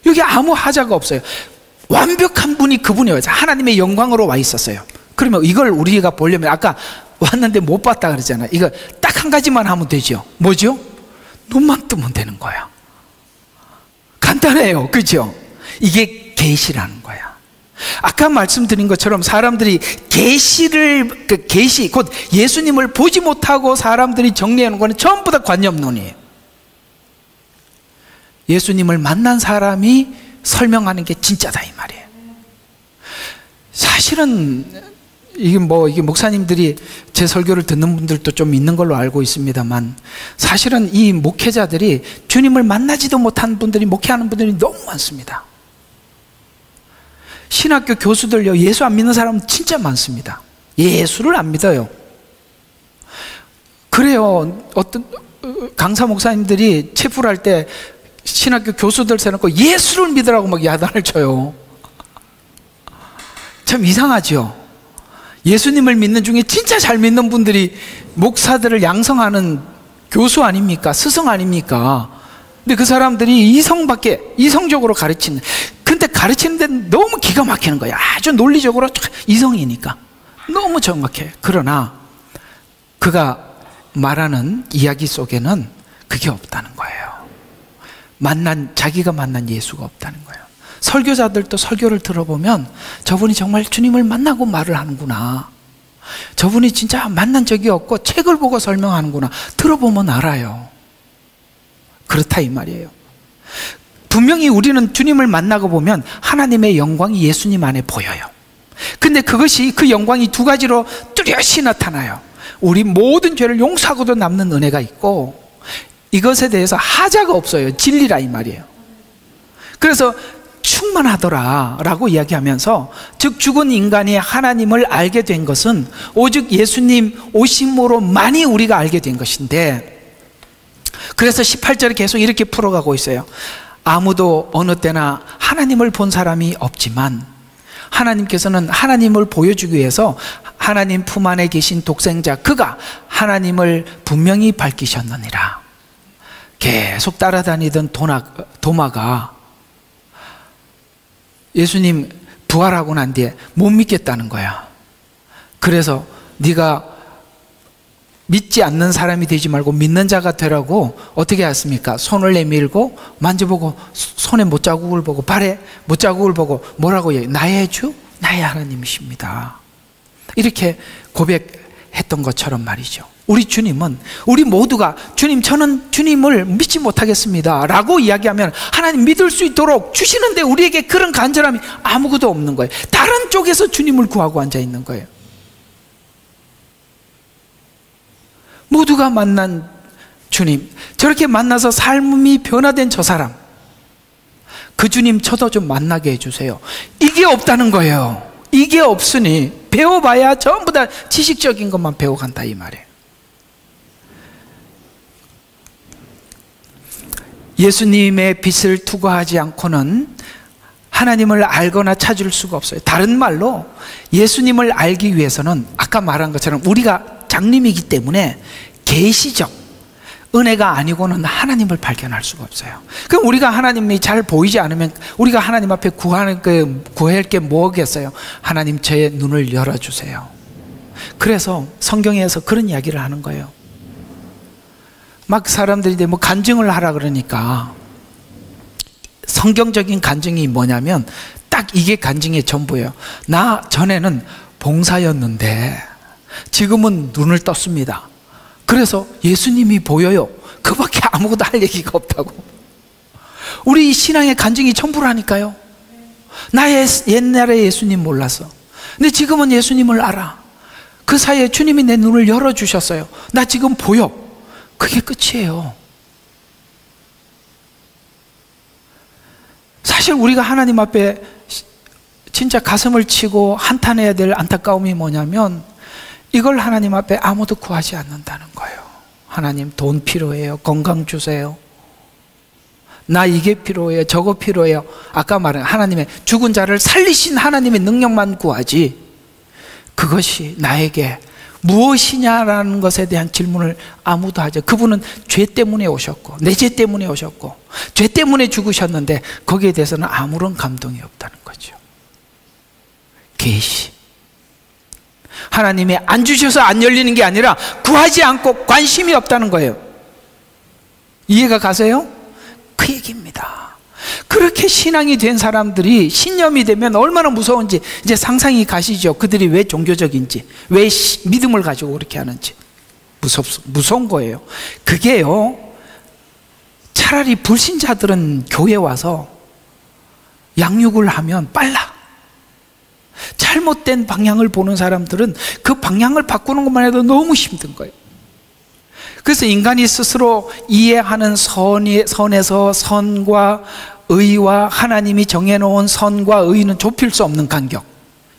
Speaker 1: 여기 아무 하자가 없어요. 완벽한 분이 그분이에요. 하나님의 영광으로 와 있었어요. 그러면 이걸 우리가 보려면 아까 왔는데 못 봤다 그러잖아. 이거 딱 한 가지만 하면 되죠. 뭐죠? 눈만 뜨면 되는 거야. 간단해요. 그죠? 이게 계시라는 거야. 아까 말씀드린 것처럼 사람들이 계시 곧 예수님을 보지 못하고 사람들이 정리하는 거는 전부 다 관념론이에요. 예수님을 만난 사람이 설명하는 게 진짜다 이 말이에요. 사실은 이게 목사님들이 제 설교를 듣는 분들도 좀 있는 걸로 알고 있습니다만 사실은 이 목회자들이 주님을 만나지도 못한 분들이 목회하는 분들이 너무 많습니다. 신학교 교수들요, 예수 안 믿는 사람은 진짜 많습니다. 예수를 안 믿어요. 그래요. 강사 목사님들이 체불할 때 신학교 교수들 세놓고 예수를 믿으라고 막 야단을 쳐요. 참 이상하죠. 예수님을 믿는 중에 진짜 잘 믿는 분들이 목사들을 양성하는 교수 아닙니까? 스승 아닙니까? 근데 그 사람들이 이성적으로 가르치는, 근데 가르치는데 너무 기가 막히는 거야. 아주 논리적으로 이성이니까 너무 정확해. 그러나 그가 말하는 이야기 속에는 그게 없다는 거예요. 자기가 만난 예수가 없다는 거예요. 설교자들도 설교를 들어보면 저분이 정말 주님을 만나고 말을 하는구나, 저분이 진짜 만난 적이 없고 책을 보고 설명하는구나, 들어보면 알아요. 그렇다 이 말이에요. 분명히 우리는 주님을 만나고 보면 하나님의 영광이 예수님 안에 보여요. 근데 그 영광이 두 가지로 뚜렷이 나타나요. 우리 모든 죄를 용서하고도 남는 은혜가 있고, 이것에 대해서 하자가 없어요. 진리라 이 말이에요. 그래서 충만하더라 라고 이야기하면서, 즉 죽은 인간이 하나님을 알게 된 것은 오직 예수님 오심으로만이 우리가 알게 된 것인데, 그래서 18절에 계속 이렇게 풀어가고 있어요. 아무도 어느 때나 하나님을 본 사람이 없지만 하나님께서는 하나님을 보여주기 위해서 하나님 품 안에 계신 독생자 그가 하나님을 분명히 밝히셨느니라. 계속 따라다니던 도마가 예수님 부활하고 난 뒤에 못 믿겠다는 거야. 그래서 네가 믿지 않는 사람이 되지 말고 믿는 자가 되라고 어떻게 했습니까? 손을 내밀고 만져보고 손에 못자국을 보고 발에 못자국을 보고 뭐라고 해요? 나의 주, 나의 하나님이십니다. 이렇게 고백했던 것처럼 말이죠. 우리 주님은, 우리 모두가 주님 저는 주님을 믿지 못하겠습니다 라고 이야기하면 하나님 믿을 수 있도록 주시는데 우리에게 그런 간절함이 아무것도 없는 거예요. 다른 쪽에서 주님을 구하고 앉아 있는 거예요. 모두가 만난 주님, 저렇게 만나서 삶이 변화된 저 사람, 그 주님 저도 좀 만나게 해주세요. 이게 없다는 거예요. 이게 없으니 배워봐야 전부 다 지식적인 것만 배워간다 이 말이에요. 예수님의 빛을 투과하지 않고는 하나님을 알거나 찾을 수가 없어요. 다른 말로 예수님을 알기 위해서는 아까 말한 것처럼 우리가 장님이기 때문에 계시적 은혜가 아니고는 하나님을 발견할 수가 없어요. 그럼 우리가 하나님이 잘 보이지 않으면 우리가 하나님 앞에 구할 게 뭐겠어요? 하나님 저의 눈을 열어주세요. 그래서 성경에서 그런 이야기를 하는 거예요. 막 사람들이 뭐 간증을 하라 그러니까 성경적인 간증이 뭐냐면 딱 이게 간증의 전부예요. 나 전에는 봉사였는데 지금은 눈을 떴습니다. 그래서 예수님이 보여요. 그밖에 아무것도 할 얘기가 없다고. 우리 신앙의 간증이 전부라니까요. 나 옛날에 예수님 몰랐어. 근데 지금은 예수님을 알아. 그 사이에 주님이 내 눈을 열어주셨어요. 나 지금 보여. 그게 끝이에요. 사실 우리가 하나님 앞에 진짜 가슴을 치고 한탄해야 될 안타까움이 뭐냐면 이걸 하나님 앞에 아무도 구하지 않는다는 거예요. 하나님 돈 필요해요. 건강 주세요. 나 이게 필요해요. 저거 필요해요. 아까 말한 하나님의 죽은 자를 살리신 하나님의 능력만 구하지, 그것이 나에게 무엇이냐라는 것에 대한 질문을 아무도 하죠. 그분은 죄 때문에 오셨고 내 죄 때문에 오셨고 죄 때문에 죽으셨는데 거기에 대해서는 아무런 감동이 없다는 거죠. 계시. 하나님이 안 주셔서 안 열리는 게 아니라 구하지 않고 관심이 없다는 거예요. 이해가 가세요? 그 얘기입니다. 그렇게 신앙이 된 사람들이 신념이 되면 얼마나 무서운지 이제 상상이 가시죠. 그들이 왜 종교적인지, 왜 믿음을 가지고 그렇게 하는지. 무서운 거예요. 그게요, 차라리 불신자들은 교회 와서 양육을 하면 빨라. 잘못된 방향을 보는 사람들은 그 방향을 바꾸는 것만 해도 너무 힘든 거예요. 그래서 인간이 스스로 이해하는 선에서 선과 의와 하나님이 정해놓은 선과 의는 좁힐 수 없는 간격,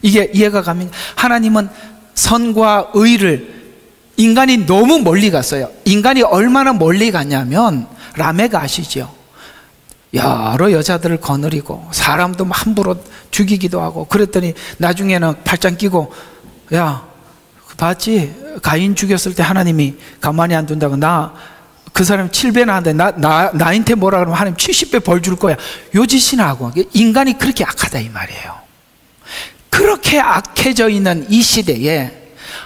Speaker 1: 이게 이해가 가면 하나님은 선과 의를 인간이 너무 멀리 갔어요. 인간이 얼마나 멀리 갔냐면, 라멕 아시죠? 여러 여자들을 거느리고 사람도 함부로 죽이기도 하고, 그랬더니 나중에는 팔짱 끼고, 야, 봤지? 가인 죽였을 때 하나님이 가만히 안 둔다고. 그 사람 7배나 하는데 나한테 뭐라 그러면 하나님 70배 벌 줄 거야. 요 짓이나 하고. 인간이 그렇게 악하다 이 말이에요. 그렇게 악해져 있는 이 시대에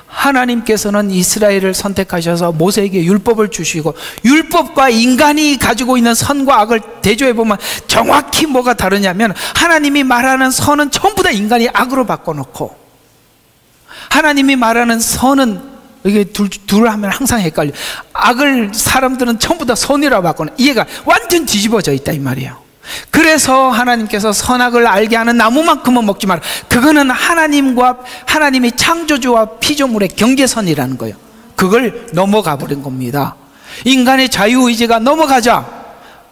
Speaker 1: 하나님께서는 이스라엘을 선택하셔서 모세에게 율법을 주시고, 율법과 인간이 가지고 있는 선과 악을 대조해 보면 정확히 뭐가 다르냐면, 하나님이 말하는 선은 전부 다 인간이 악으로 바꿔놓고, 하나님이 말하는 선은, 이게 둘 하면 항상 헷갈려. 악을 사람들은 전부 다 선이라고 바꾸는, 이해가 완전 뒤집어져 있다 이 말이에요. 그래서 하나님께서 선악을 알게 하는 나무만큼은 먹지 마라. 그거는 하나님이 창조주와 피조물의 경계선이라는 거예요. 그걸 넘어가 버린 겁니다. 인간의 자유의지가 넘어가자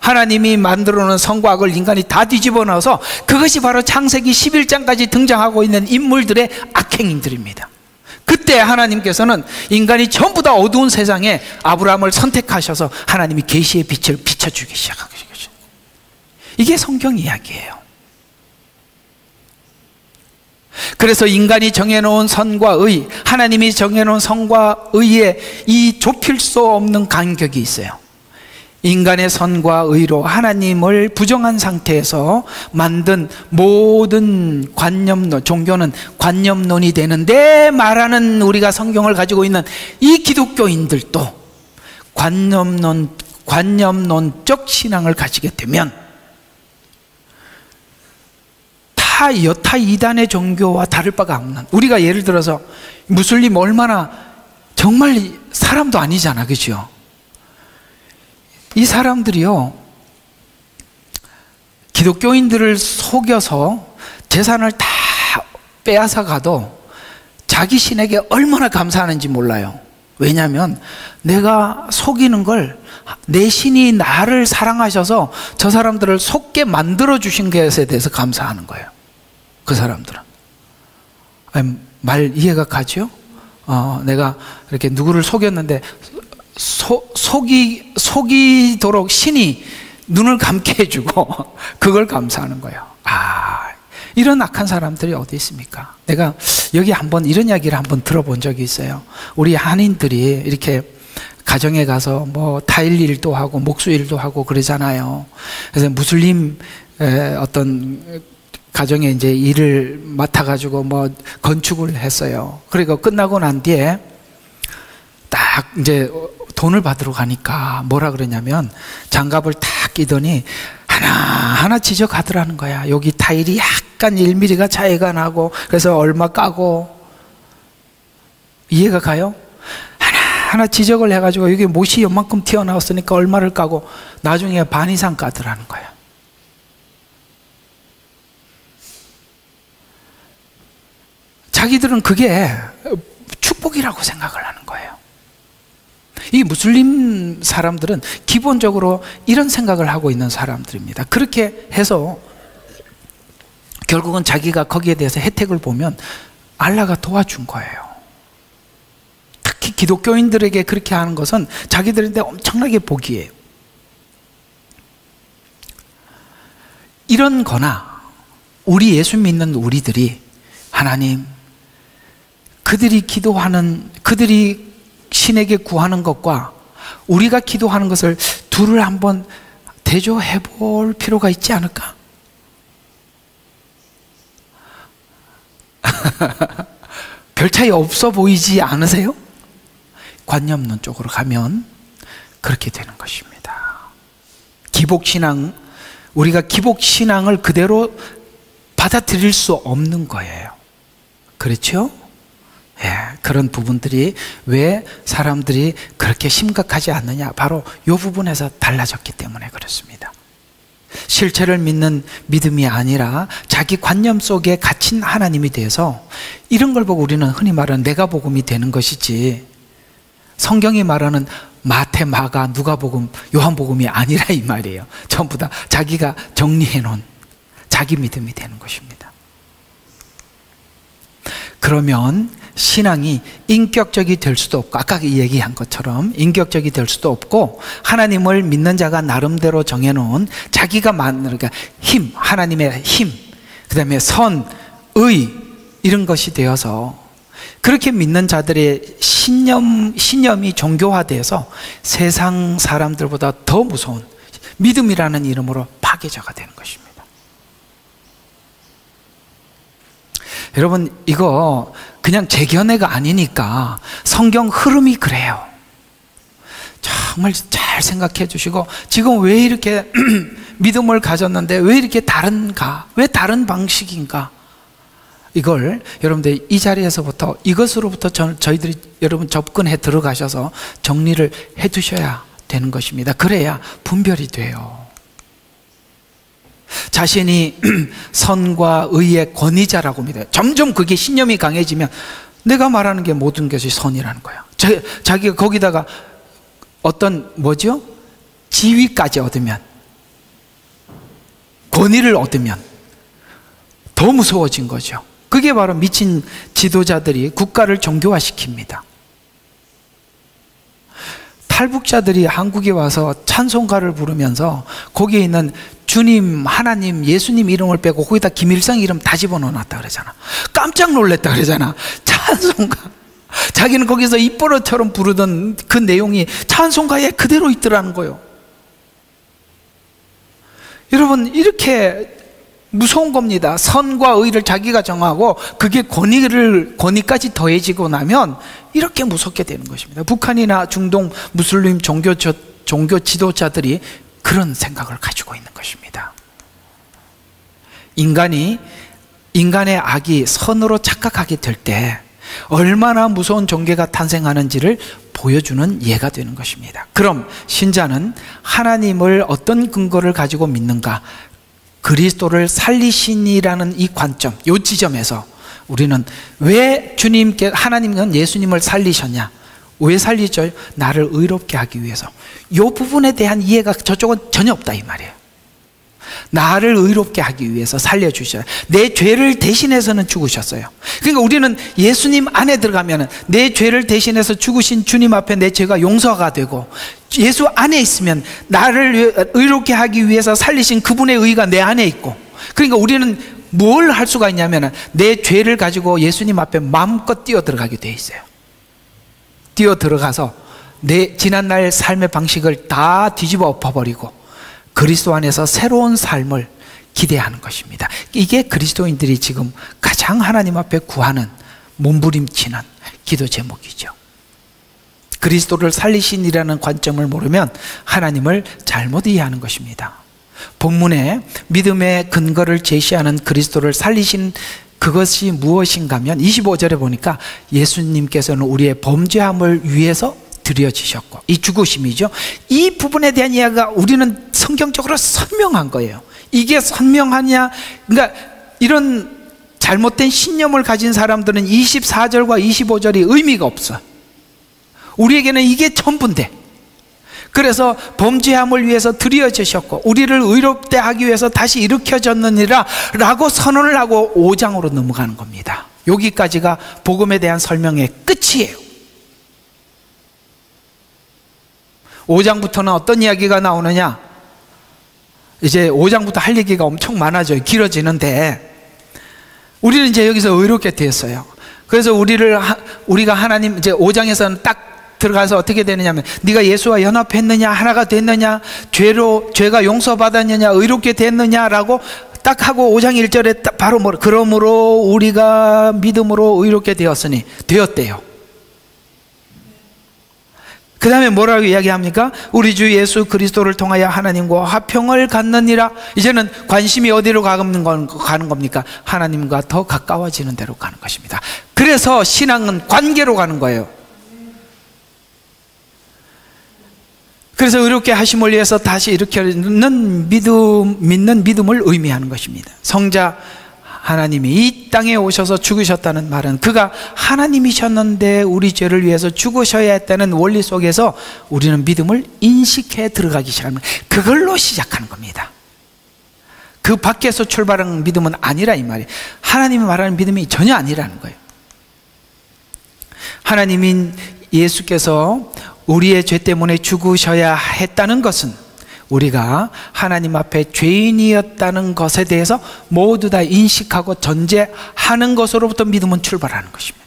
Speaker 1: 하나님이 만들어 놓은 선과 악을 인간이 다 뒤집어 넣어서, 그것이 바로 창세기 11장까지 등장하고 있는 인물들의 악행들입니다. 그때 하나님께서는 인간이 전부 다 어두운 세상에 아브라함을 선택하셔서 하나님이 계시의 빛을 비춰주기 시작하신 거죠. 이게 성경 이야기예요. 그래서 인간이 정해놓은 선과 의, 하나님이 정해놓은 선과 의에 이 좁힐 수 없는 간격이 있어요. 인간의 선과 의로 하나님을 부정한 상태에서 만든 모든 관념론, 종교는 관념론이 되는데, 말하는 우리가 성경을 가지고 있는 이 기독교인들도 관념론적 신앙을 가지게 되면 여타 이단의 종교와 다를 바가 없는, 우리가 예를 들어서 무슬림 얼마나 정말 사람도 아니잖아, 그죠? 이 사람들이요, 기독교인들을 속여서 재산을 다 빼앗아 가도 자기 신에게 얼마나 감사하는지 몰라요. 왜냐하면 내가 속이는 걸, 내 신이 나를 사랑하셔서 저 사람들을 속게 만들어 주신 것에 대해서 감사하는 거예요. 그 사람들은. 말 이해가 가죠? 내가 이렇게 누구를 속였는데 속이도록 신이 눈을 감게 해주고 그걸 감사하는 거예요. 이런 악한 사람들이 어디 있습니까? 내가 여기 한번 이런 이야기를 한번 들어본 적이 있어요. 우리 한인들이 이렇게 가정에 가서 뭐 타일 일도 하고 목수 일도 하고 그러잖아요. 그래서 무슬림 어떤 가정에 이제 일을 맡아가지고 뭐 건축을 했어요. 그리고 끝나고 난 뒤에 딱 이제 돈을 받으러 가니까 뭐라 그러냐면, 장갑을 딱 끼더니 하나하나 지적하더라는 거야. 여기 타일이 약간 1mm가 차이가 나고, 그래서 얼마 까고. 이해가 가요? 하나하나 지적을 해가지고 여기 못이 요만큼 튀어나왔으니까 얼마를 까고, 나중에 반 이상 까더라는 거야. 자기들은 그게 축복이라고 생각을 하는 거예요. 이 무슬림 사람들은 기본적으로 이런 생각을 하고 있는 사람들입니다. 그렇게 해서 결국은 자기가 거기에 대해서 혜택을 보면 알라가 도와준 거예요. 특히 기독교인들에게 그렇게 하는 것은 자기들한테 엄청나게 복이에요. 이런 거나 우리 예수 믿는 우리들이 하나님, 그들이 신에게 구하는 것과 우리가 기도하는 것을 둘을 한번 대조해 볼 필요가 있지 않을까? 별 차이 없어 보이지 않으세요? 관념론 쪽으로 가면 그렇게 되는 것입니다. 기복신앙, 우리가 기복신앙을 그대로 받아들일 수 없는 거예요. 그렇죠? 그런 부분들이 왜 사람들이 그렇게 심각하지 않느냐, 바로 이 부분에서 달라졌기 때문에 그렇습니다. 실체를 믿는 믿음이 아니라 자기 관념 속에 갇힌 하나님이 돼서, 이런 걸 보고 우리는 흔히 말하는 내가 복음이 되는 것이지, 성경이 말하는 마태, 마가, 누가복음, 요한복음이 아니라 이 말이에요. 전부 다 자기가 정리해 놓은 자기 믿음이 되는 것입니다. 그러면 신앙이 인격적이 될 수도 없고, 아까 얘기한 것처럼 인격적이 될 수도 없고, 하나님을 믿는 자가 나름대로 정해놓은 자기가 그러니까 힘, 하나님의 힘, 그 다음에 선, 의, 이런 것이 되어서 그렇게 믿는 자들의 신념이 종교화돼서 세상 사람들보다 더 무서운 믿음이라는 이름으로 파괴자가 되는 것입니다. 여러분, 이거 그냥 제 견해가 아니니까 성경 흐름이 그래요. 정말 잘 생각해 주시고, 지금 왜 이렇게 믿음을 가졌는데 왜 이렇게 다른가? 왜 다른 방식인가? 이걸 여러분들 이 자리에서부터, 이것으로부터 저희들이 여러분 접근해 들어가셔서 정리를 해 두셔야 되는 것입니다. 그래야 분별이 돼요. 자신이 선과 의의 권위자라고 믿어요. 점점 그게 신념이 강해지면 내가 말하는 게 모든 것이 선이라는 거예요. 자기가 거기다가 어떤 지위까지 얻으면, 권위를 얻으면 더 무서워진 거죠. 그게 바로 미친 지도자들이 국가를 종교화시킵니다. 탈북자들이 한국에 와서 찬송가를 부르면서 거기에 있는 주님, 하나님, 예수님 이름을 빼고 거기다 김일성 이름 다 집어넣어놨다 그러잖아. 깜짝 놀랐다 그러잖아. 찬송가, 자기는 거기서 입버릇처럼 부르던 그 내용이 찬송가에 그대로 있더라는 거예요. 여러분, 이렇게 무서운 겁니다. 선과 의를 자기가 정하고 그게 권위까지 더해지고 나면 이렇게 무섭게 되는 것입니다. 북한이나 중동 무슬림 종교 지도자들이 그런 생각을 가지고 있는 것입니다. 인간의 악이 선으로 착각하게 될 때 얼마나 무서운 종교가 탄생하는지를 보여주는 예가 되는 것입니다. 그럼 신자는 하나님을 어떤 근거를 가지고 믿는가? 그리스도를 살리시니라는 이 관점, 이 지점에서 우리는 왜 하나님은 예수님을 살리셨냐? 왜 살리죠? 나를 의롭게 하기 위해서. 이 부분에 대한 이해가 저쪽은 전혀 없다 이 말이에요. 나를 의롭게 하기 위해서 살려주셔요. 내 죄를 대신해서는 죽으셨어요. 그러니까 우리는 예수님 안에 들어가면 내 죄를 대신해서 죽으신 주님 앞에 내 죄가 용서가 되고, 예수 안에 있으면 나를 의롭게 하기 위해서 살리신 그분의 의가 내 안에 있고, 그러니까 우리는 뭘 할 수가 있냐면 내 죄를 가지고 예수님 앞에 마음껏 뛰어 들어가게 돼 있어요. 뛰어 들어가서 내 지난날 삶의 방식을 다 뒤집어 엎어버리고 그리스도 안에서 새로운 삶을 기대하는 것입니다. 이게 그리스도인들이 지금 가장 하나님 앞에 구하는, 몸부림치는 기도 제목이죠. 그리스도를 살리신이라는 관점을 모르면 하나님을 잘못 이해하는 것입니다. 본문에 믿음의 근거를 제시하는 그리스도를 살리신 그것이 무엇인가 하면 25절에 보니까 예수님께서는 우리의 범죄함을 위해서 드려지셨고, 이 죽으심이죠. 이 부분에 대한 이야기가 우리는 성경적으로 선명한 거예요. 이게 선명하냐? 그러니까 이런 잘못된 신념을 가진 사람들은 24절과 25절이 의미가 없어. 우리에게는 이게 전부인데, 그래서 범죄함을 위해서 드려지셨고 우리를 의롭게 하기 위해서 다시 일으켜졌느니라 라고 선언을 하고 5장으로 넘어가는 겁니다. 여기까지가 복음에 대한 설명의 끝이에요. 5장부터는 어떤 이야기가 나오느냐? 이제 5장부터 할 얘기가 엄청 많아져요. 길어지는데 우리는 이제 여기서 의롭게 되었어요. 그래서 우리가 하나님, 이제 5장에서는 딱 들어가서 어떻게 되느냐면, 네가 예수와 연합했느냐, 하나가 됐느냐, 죄가 용서받았느냐, 의롭게 됐느냐라고 딱 하고 5장 1절에 딱 바로 그러므로 우리가 믿음으로 의롭게 되었대요. 그 다음에 뭐라고 이야기합니까? 우리 주 예수 그리스도를 통하여 하나님과 화평을 갖느니라. 이제는 관심이 어디로 가는 겁니까? 하나님과 더 가까워지는 데로 가는 것입니다. 그래서 신앙은 관계로 가는 거예요. 그래서 의롭게 하심을 위해서 다시 일으키는 믿는 믿음을 의미하는 것입니다. 성자 하나님이 이 땅에 오셔서 죽으셨다는 말은 그가 하나님이셨는데 우리 죄를 위해서 죽으셔야 했다는 원리 속에서 우리는 믿음을 인식해 들어가기 시작합니다. 그걸로 시작하는 겁니다. 그 밖에서 출발하는 믿음은 아니라 이 말이에요. 하나님이 말하는 믿음이 전혀 아니라는 거예요. 하나님인 예수께서 우리의 죄 때문에 죽으셔야 했다는 것은 우리가 하나님 앞에 죄인이었다는 것에 대해서 모두 다 인식하고 전제하는 것으로부터 믿음은 출발하는 것입니다.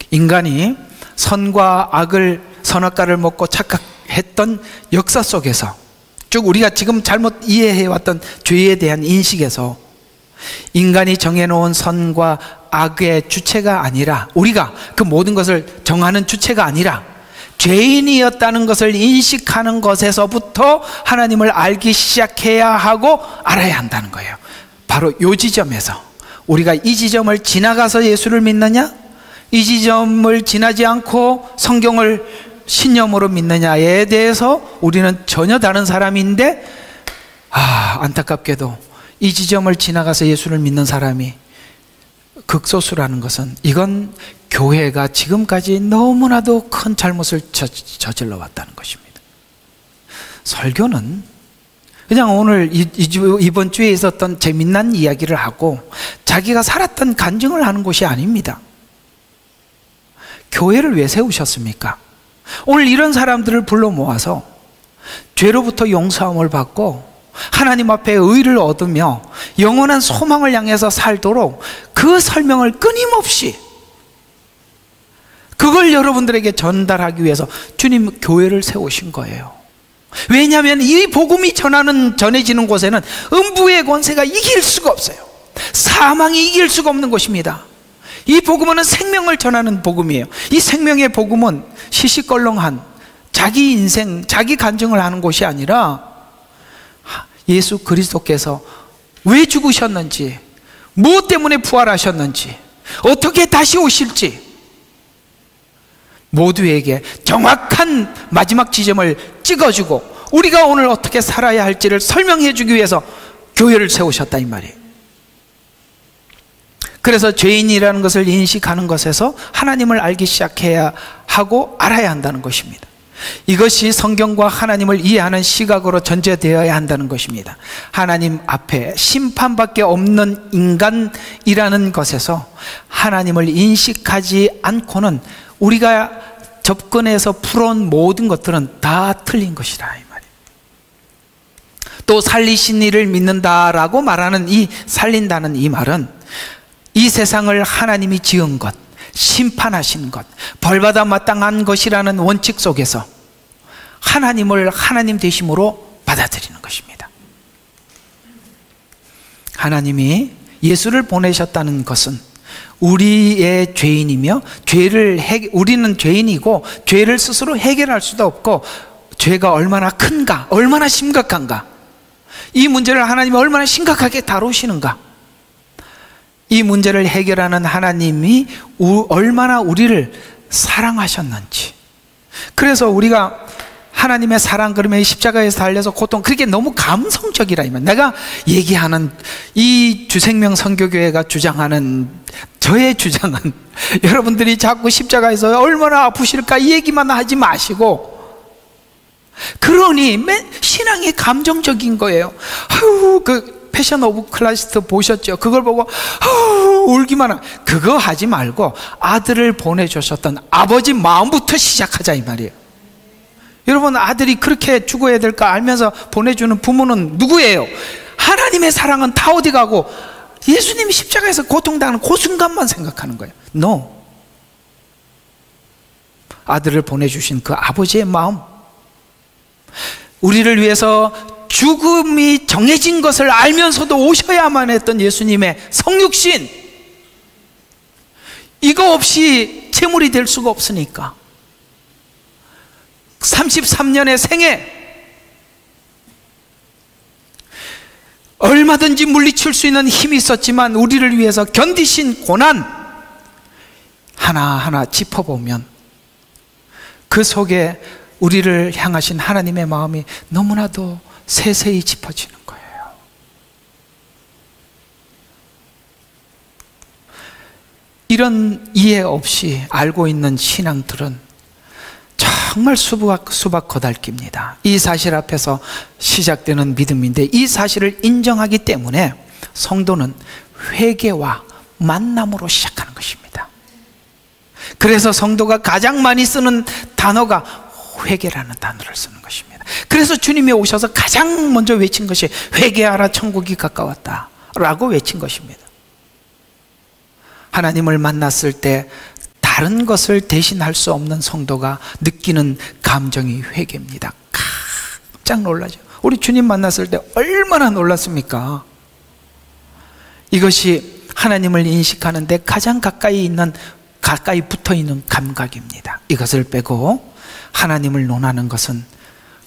Speaker 1: 인간이 선과 악을, 선악과를 먹고 착각했던 역사 속에서 쭉 우리가 지금 잘못 이해해왔던 죄에 대한 인식에서 인간이 정해놓은 선과 악의 주체가 아니라, 우리가 그 모든 것을 정하는 주체가 아니라 죄인이었다는 것을 인식하는 것에서부터 하나님을 알기 시작해야 하고 알아야 한다는 거예요. 바로 이 지점에서 우리가 이 지점을 지나가서 예수를 믿느냐, 이 지점을 지나지 않고 성경을 신념으로 믿느냐에 대해서 우리는 전혀 다른 사람인데, 안타깝게도 이 지점을 지나가서 예수를 믿는 사람이 극소수라는 것은, 이건 교회가 지금까지 너무나도 큰 잘못을 저질러 왔다는 것입니다. 설교는 그냥 오늘 이번 주에 있었던 재미난 이야기를 하고 자기가 살았던 간증을 하는 곳이 아닙니다. 교회를 왜 세우셨습니까? 오늘 이런 사람들을 불러 모아서 죄로부터 용서함을 받고 하나님 앞에 의를 얻으며 영원한 소망을 향해서 살도록 그 설명을 끊임없이, 그걸 여러분들에게 전달하기 위해서 주님 교회를 세우신 거예요. 왜냐하면 이 복음이 전해지는 곳에는 음부의 권세가 이길 수가 없어요. 사망이 이길 수가 없는 것입니다. 이 복음은 생명을 전하는 복음이에요. 이 생명의 복음은 시시껄렁한 자기 인생, 자기 간증을 하는 곳이 아니라 예수 그리스도께서 왜 죽으셨는지, 무엇 때문에 부활하셨는지, 어떻게 다시 오실지 모두에게 정확한 마지막 지점을 찍어주고 우리가 오늘 어떻게 살아야 할지를 설명해 주기 위해서 교회를 세우셨다 이 말이에요. 그래서 죄인이라는 것을 인식하는 것에서 하나님을 알기 시작해야 하고 알아야 한다는 것입니다. 이것이 성경과 하나님을 이해하는 시각으로 전제되어야 한다는 것입니다. 하나님 앞에 심판밖에 없는 인간이라는 것에서 하나님을 인식하지 않고는 우리가 접근해서 풀어온 모든 것들은 다 틀린 것이다 이 말이에요. 또 살리신 이를 믿는다라고 말하는 이 살린다는 이 말은 이 세상을 하나님이 지은 것, 심판하신 것, 벌받아 마땅한 것이라는 원칙 속에서 하나님을 하나님 되심으로 받아들이는 것입니다. 하나님이 예수를 보내셨다는 것은 우리의 죄인이며 우리는 죄인이고 죄를 스스로 해결할 수도 없고 죄가 얼마나 큰가, 얼마나 심각한가, 이 문제를 하나님이 얼마나 심각하게 다루시는가, 이 문제를 해결하는 하나님이 얼마나 우리를 사랑하셨는지. 그래서 우리가 하나님의 사랑, 그러면 십자가에서 달려서 고통, 그렇게 너무 감성적이라면, 내가 얘기하는 이 주생명 선교교회가 주장하는 저의 주장은 여러분들이 자꾸 십자가에서 얼마나 아프실까 이 얘기만 하지 마시고, 그러니 신앙이 감정적인 거예요. 그 패션 오브 크라이스트 보셨죠? 그걸 보고 울기만 하면, 그거 하지 말고 아들을 보내주셨던 아버지 마음부터 시작하자 이 말이에요. 여러분, 아들이 그렇게 죽어야 될까 알면서 보내주는 부모는 누구예요? 하나님의 사랑은 다 어디 가고 예수님이 십자가에서 고통당하는 그 순간만 생각하는 거예요. No. 아들을 보내주신 그 아버지의 마음, 우리를 위해서 죽음이 정해진 것을 알면서도 오셔야만 했던 예수님의 성육신, 이거 없이 제물이 될 수가 없으니까 33년의 생애, 얼마든지 물리칠 수 있는 힘이 있었지만 우리를 위해서 견디신 고난 하나하나 짚어보면 그 속에 우리를 향하신 하나님의 마음이 너무나도 세세히 짚어지는 거예요. 이런 이해 없이 알고 있는 신앙들은 정말 수박 거달깁니다. 이 사실 앞에서 시작되는 믿음인데, 이 사실을 인정하기 때문에 성도는 회개와 만남으로 시작하는 것입니다. 그래서 성도가 가장 많이 쓰는 단어가 회개라는 단어를 쓰는 것입니다. 그래서 주님이 오셔서 가장 먼저 외친 것이 회개하라 천국이 가까웠다 라고 외친 것입니다. 하나님을 만났을 때 다른 것을 대신할 수 없는 성도가 느끼는 감정이 회개입니다. 깜짝 놀라죠. 우리 주님 만났을 때 얼마나 놀랐습니까? 이것이 하나님을 인식하는데 가장 가까이 붙어 있는 감각입니다. 이것을 빼고 하나님을 논하는 것은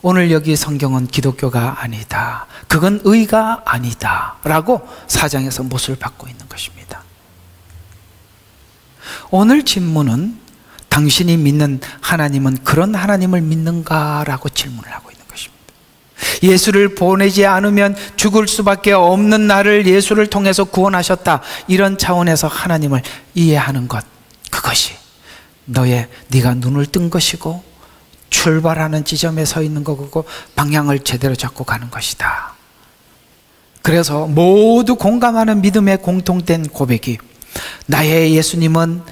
Speaker 1: 오늘 여기 성경은 기독교가 아니다, 그건 의가 아니다 라고 사장에서 못을 받고 있는 것입니다. 오늘 질문은 당신이 믿는 하나님은 그런 하나님을 믿는가 라고 질문을 하고 있는 것입니다. 예수를 보내지 않으면 죽을 수밖에 없는 나를 예수를 통해서 구원하셨다, 이런 차원에서 하나님을 이해하는 것, 그것이 네가 눈을 뜬 것이고 출발하는 지점에 서 있는 거고 방향을 제대로 잡고 가는 것이다. 그래서 모두 공감하는 믿음의 공통된 고백이 나의 예수님은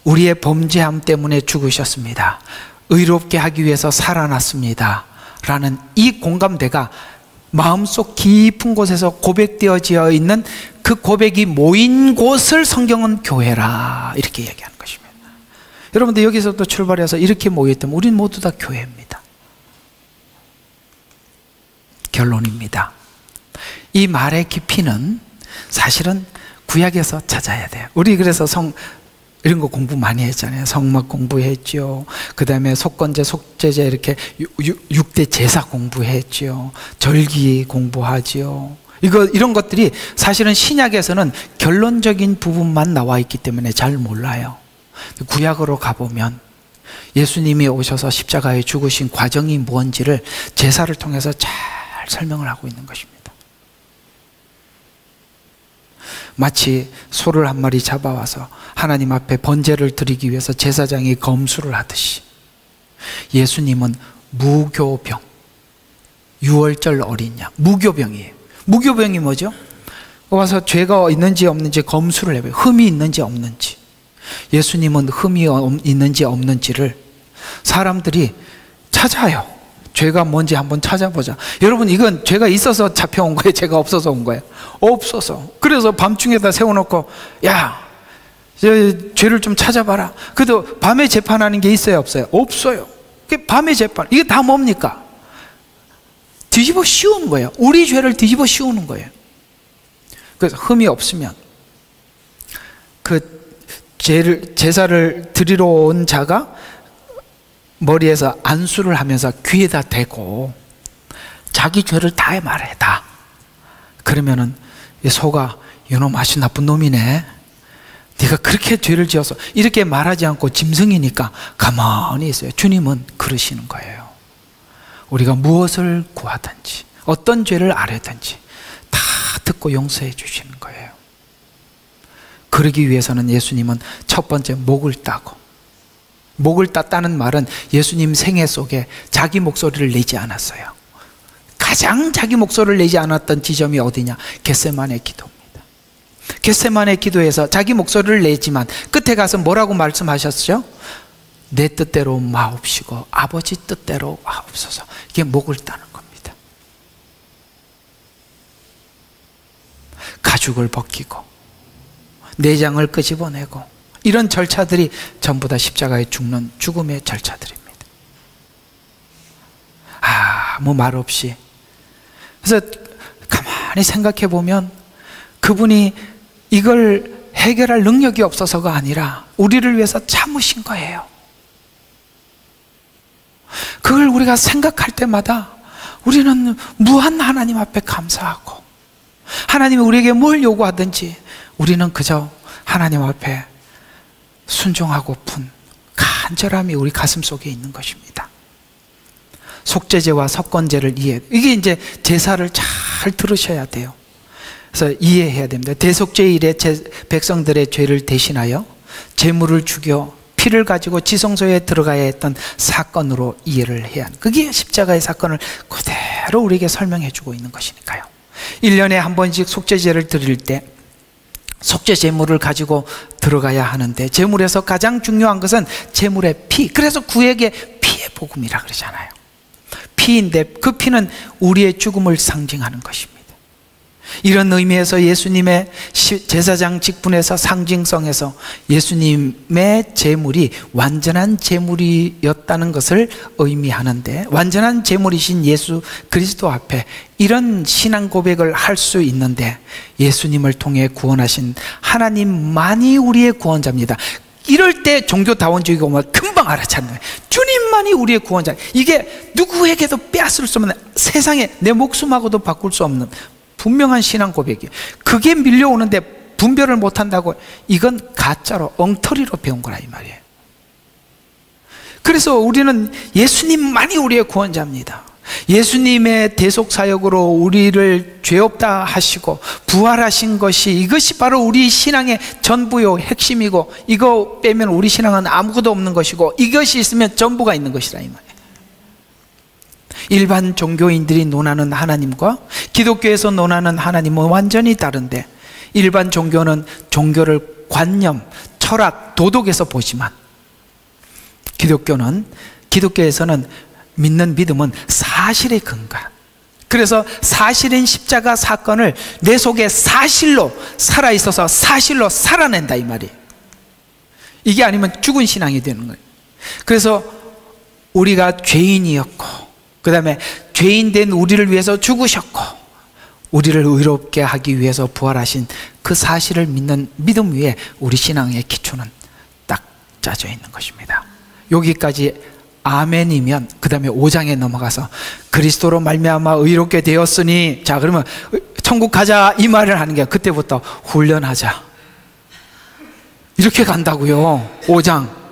Speaker 1: 우리의 범죄함 때문에 죽으셨습니다, 의롭게 하기 위해서 살아났습니다 라는 이 공감대가 마음속 깊은 곳에서 고백되어져 있는 그 고백이 모인 곳을 성경은 교회라 이렇게 얘기하는 것입니다. 여러분들 여기서부터 출발해서 이렇게 모였다면 우리는 모두 다 교회입니다. 결론입니다. 이 말의 깊이는 사실은 구약에서 찾아야 돼요. 우리 그래서 이런 거 공부 많이 했잖아요. 성막 공부했죠. 그 다음에 속건제, 속죄제 이렇게 6대 제사 공부했죠. 절기 공부하죠. 이런 것들이 사실은 신약에서는 결론적인 부분만 나와 있기 때문에 잘 몰라요. 구약으로 가보면 예수님이 오셔서 십자가에 죽으신 과정이 뭔지를 제사를 통해서 잘 설명을 하고 있는 것입니다. 마치 소를 한 마리 잡아와서 하나님 앞에 번제를 드리기 위해서 제사장이 검수를 하듯이 예수님은 무교병, 유월절 어린 양, 무교병이에요. 무교병이 뭐죠? 와서 죄가 있는지 없는지 검수를 해봐요. 흠이 있는지 없는지. 예수님은 흠이 있는지 없는지를 사람들이 찾아요. 죄가 뭔지 한번 찾아보자. 여러분, 이건 죄가 있어서 잡혀온 거예요? 죄가 없어서 온 거예요? 없어서. 그래서 밤중에다 세워놓고 야, 죄를 좀 찾아봐라. 그래도 밤에 재판하는 게 있어요 없어요? 없어요. 밤에 재판, 이게 다 뭡니까? 뒤집어 씌우는 거예요. 우리 죄를 뒤집어 씌우는 거예요. 그래서 흠이 없으면 그 제사를 드리러 온 자가 머리에서 안수를 하면서 귀에다 대고 자기 죄를 다 말해, 다. 그러면은 이 소가 이놈 아주 나쁜 놈이네, 네가 그렇게 죄를 지어서, 이렇게 말하지 않고 짐승이니까 가만히 있어요. 주님은 그러시는 거예요. 우리가 무엇을 구하든지 어떤 죄를 아뢰든지 다 듣고 용서해 주시는 거예요. 그러기 위해서는 예수님은 첫 번째 목을 따고, 목을 땄다는 말은 예수님 생애 속에 자기 목소리를 내지 않았어요. 가장 자기 목소리를 내지 않았던 지점이 어디냐? 겟세마네 기도입니다. 겟세마네 기도에서 자기 목소리를 내지만 끝에 가서 뭐라고 말씀하셨죠? 내 뜻대로 마옵시고 아버지 뜻대로 하옵소서. 이게 목을 따는 겁니다. 가죽을 벗기고 내장을 끄집어내고, 이런 절차들이 전부 다 십자가에 죽는 죽음의 절차들입니다. 아무 말 없이. 그래서 가만히 생각해 보면 그분이 이걸 해결할 능력이 없어서가 아니라 우리를 위해서 참으신 거예요. 그걸 우리가 생각할 때마다 우리는 무한 하나님 앞에 감사하고, 하나님이 우리에게 뭘 요구하든지 우리는 그저 하나님 앞에 순종하고픈 간절함이 우리 가슴 속에 있는 것입니다. 속죄제와 속건제를 이게 이제 제사를 잘 들으셔야 돼요. 그래서 이해해야 됩니다. 대속죄일에 백성들의 죄를 대신하여 제물을 죽여 피를 가지고 지성소에 들어가야 했던 사건으로 이해를 해야 하는, 그게 십자가의 사건을 그대로 우리에게 설명해 주고 있는 것이니까요. 1년에 한 번씩 속죄제를 드릴 때 속죄 제물을 가지고 들어가야 하는데, 제물에서 가장 중요한 것은 제물의 피. 그래서 구약의 피의 복음이라 그러잖아요. 피인데 그 피는 우리의 죽음을 상징하는 것입니다. 이런 의미에서 예수님의 제사장 직분에서, 상징성에서 예수님의 제물이 완전한 제물이었다는 것을 의미하는데, 완전한 제물이신 예수 그리스도 앞에 이런 신앙 고백을 할 수 있는데, 예수님을 통해 구원하신 하나님만이 우리의 구원자입니다. 이럴 때 종교다원주의가 오면 금방 알아차는 거예요. 주님만이 우리의 구원자. 이게 누구에게도 빼앗을 수 없는, 세상에 내 목숨하고도 바꿀 수 없는 분명한 신앙 고백이에요. 그게 밀려오는데 분별을 못한다고, 이건 가짜로, 엉터리로 배운 거라 이 말이에요. 그래서 우리는 예수님만이 우리의 구원자입니다. 예수님의 대속사역으로 우리를 죄 없다 하시고 부활하신 것이, 이것이 바로 우리 신앙의 전부요, 핵심이고, 이거 빼면 우리 신앙은 아무것도 없는 것이고, 이것이 있으면 전부가 있는 것이라 이 말이에요. 일반 종교인들이 논하는 하나님과 기독교에서 논하는 하나님은 완전히 다른데, 일반 종교는 종교를 관념, 철학, 도덕에서 보지만, 기독교에서는 믿는 믿음은 사실의 근간. 그래서 사실인 십자가 사건을 내 속에 사실로 살아있어서 사실로 살아낸다 이 말이에요. 이게 아니면 죽은 신앙이 되는 거예요. 그래서 우리가 죄인이었고, 그 다음에 죄인 된 우리를 위해서 죽으셨고, 우리를 의롭게 하기 위해서 부활하신 그 사실을 믿는 믿음 위에 우리 신앙의 기초는 딱 짜져 있는 것입니다. 여기까지 아멘이면 그 다음에 5장에 넘어가서 그리스도로 말미암아 의롭게 되었으니, 자 그러면 천국 가자 이 말을 하는 게, 그때부터 훈련하자 이렇게 간다고요. 5장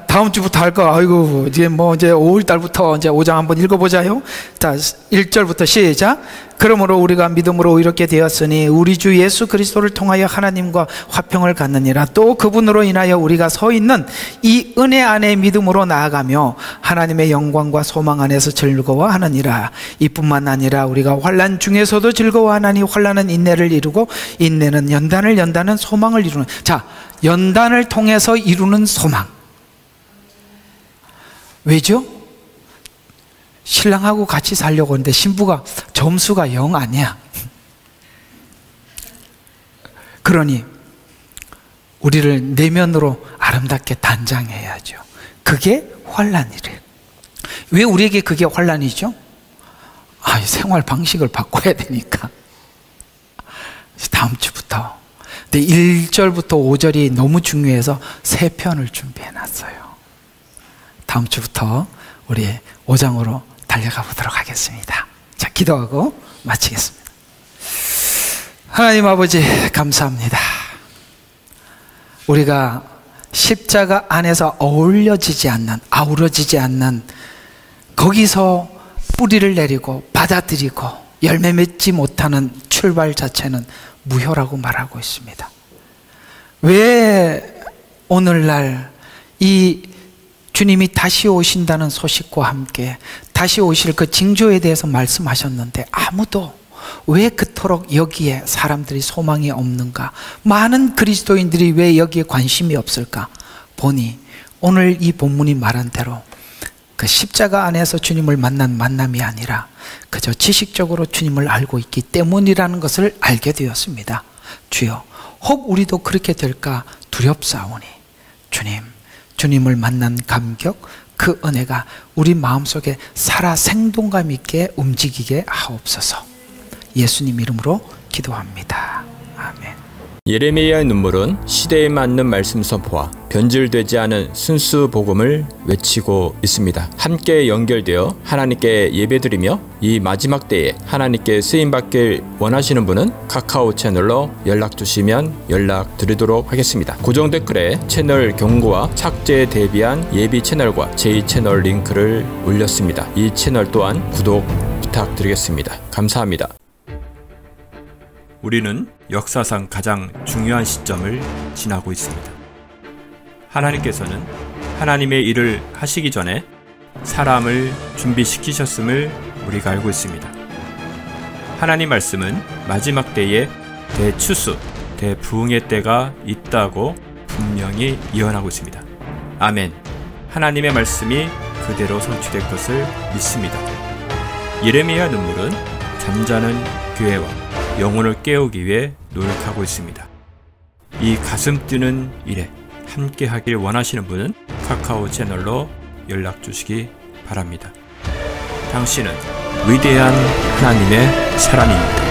Speaker 1: 다음 주부터 할 거. 아이고, 이제 5월 달부터 이제 5장 한번 읽어보자요. 자, 1절부터 시작. 그러므로 우리가 믿음으로 의롭게 되었으니 우리 주 예수 그리스도를 통하여 하나님과 화평을 갖느니라. 또 그분으로 인하여 우리가 서 있는 이 은혜 안에 믿음으로 나아가며 하나님의 영광과 소망 안에서 즐거워하느니라. 이뿐만 아니라 우리가 환난 중에서도 즐거워하나니 환난은 인내를 이루고 인내는 연단을 연단은 소망을 이루는. 자, 연단을 통해서 이루는 소망. 왜죠? 신랑하고 같이 살려고 하는데 신부가 점수가 0 아니야. 그러니 우리를 내면으로 아름답게 단장해야죠. 그게 환난이래요. 왜 우리에게 그게 환난이죠? 생활 방식을 바꿔야 되니까. 다음 주부터. 근데 1절부터 5절이 너무 중요해서 3편을 준비해놨어요. 다음 주부터 우리 5장으로 달려가 보도록 하겠습니다. 자, 기도하고 마치겠습니다. 하나님 아버지 감사합니다. 우리가 십자가 안에서 어우러지지 않는 거기서 뿌리를 내리고 받아들이고 열매 맺지 못하는 출발 자체는 무효라고 말하고 있습니다. 왜 오늘날 이 주님이 다시 오신다는 소식과 함께 다시 오실 그 징조에 대해서 말씀하셨는데 아무도 왜 그토록 여기에 사람들이 소망이 없는가? 많은 그리스도인들이 왜 여기에 관심이 없을까? 보니 오늘 이 본문이 말한 대로 그 십자가 안에서 주님을 만난 만남이 아니라 그저 지식적으로 주님을 알고 있기 때문이라는 것을 알게 되었습니다. 주여, 혹 우리도 그렇게 될까 두렵사오니 주님을 만난 감격, 그 은혜가 우리 마음속에 살아 생동감 있게 움직이게 하옵소서. 예수님 이름으로 기도합니다. 아멘.
Speaker 2: 예레미야의 눈물은 시대에 맞는 말씀 선포와 변질되지 않은 순수 복음을 외치고 있습니다. 함께 연결되어 하나님께 예배드리며 이 마지막 때에 하나님께 쓰임받길 원하시는 분은 카카오 채널로 연락주시면 연락드리도록 하겠습니다. 고정 댓글에 채널 경고와 착제에 대비한 예비 채널과 제2채널 링크를 올렸습니다. 이 채널 또한 구독 부탁드리겠습니다. 감사합니다. 우리는 역사상 가장 중요한 시점을 지나고 있습니다. 하나님께서는 하나님의 일을 하시기 전에 사람을 준비시키셨음을 우리가 알고 있습니다. 하나님 말씀은 마지막 때의 대추수, 대부흥의 때가 있다고 분명히 예언하고 있습니다. 아멘. 하나님의 말씀이 그대로 성취될 것을 믿습니다. 예레미야 눈물은 잠자는 교회와 영혼을 깨우기 위해 노력하고 있습니다. 이 가슴 뛰는 일에 함께 하길 원하시는 분은 카카오 채널로 연락 주시기 바랍니다. 당신은 위대한 하나님의 사람입니다.